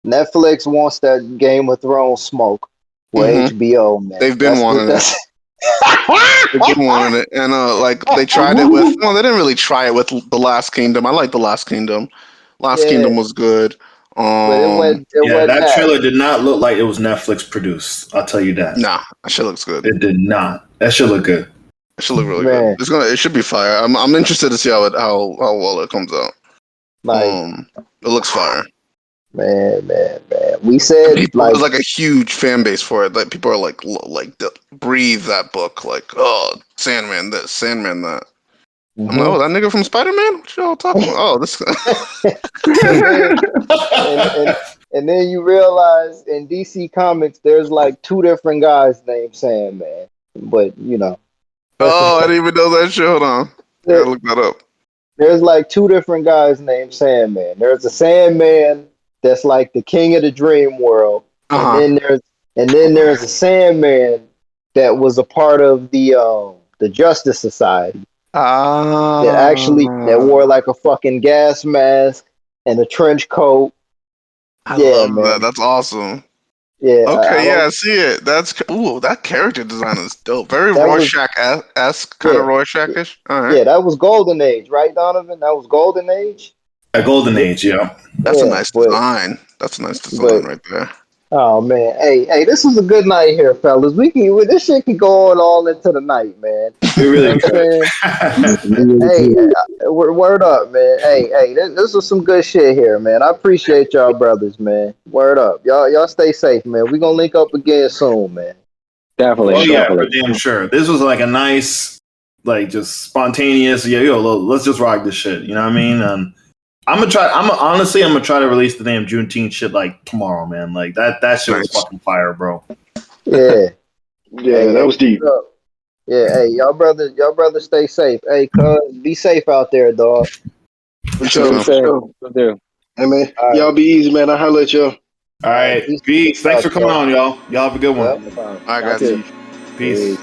Netflix wants that Game of Thrones smoke with HBO, man. They've been wanting it. They've been wanting it, and like they tried it with. Well, they didn't really try it with The Last Kingdom. I like The Last Kingdom. Kingdom was good. That trailer did not look like it was Netflix produced. I'll tell you that. Nah, that shit looks good. It did not. That should look good. It should look really good. It should be fire. I'm interested to see how well it comes out. It looks fire. Man. We said there's like a huge fan base for it. Like people are like breathe that book. Like, oh, Sandman this, Sandman that. I'm like, oh, that nigga from Spider-Man? What y'all talking about? Oh, this. and then you realize in DC Comics, there's like 2 different guys named Sandman. But, you know. Oh, I didn't even know that shit. Hold on. I gotta look that up. There's like 2 different guys named Sandman. There's a Sandman that's like the king of the dream world. Uh-huh. And then there's a Sandman that was a part of the Justice Society. That wore like a fucking gas mask and a trench coat. I love that. That's awesome. Yeah. Okay, I see it. That character design is dope. Very Rorschach-esque, kind of Rorschach-ish. All right. Yeah, that was Golden Age, right, Donovan? That was Golden Age? Golden Age, yeah. That's a nice design. That's a nice design right there. Oh man, hey, this was a good night here, fellas. This shit can go on all into the night, man. It really could. Hey, word up, man. Hey, this was some good shit here, man. I appreciate y'all, brothers, man. Word up, y'all stay safe, man. We gonna link up again soon, man. Definitely. Oh yeah, for damn sure. This was like a nice, like just spontaneous. Let's just rock this shit. You know what I mean? I'm gonna try to release the damn Juneteenth shit like tomorrow, man. Like that shit was fucking fire, bro. Yeah. Yeah, that was deep. Yeah, hey, y'all brothers stay safe. Hey, cuz, be safe out there, dog. For sure. Hey man, right. Y'all be easy, man. I holla at y'all. All right, peace. Thanks for coming on, y'all. Y'all have a good one. Yep. All right, guys. Peace.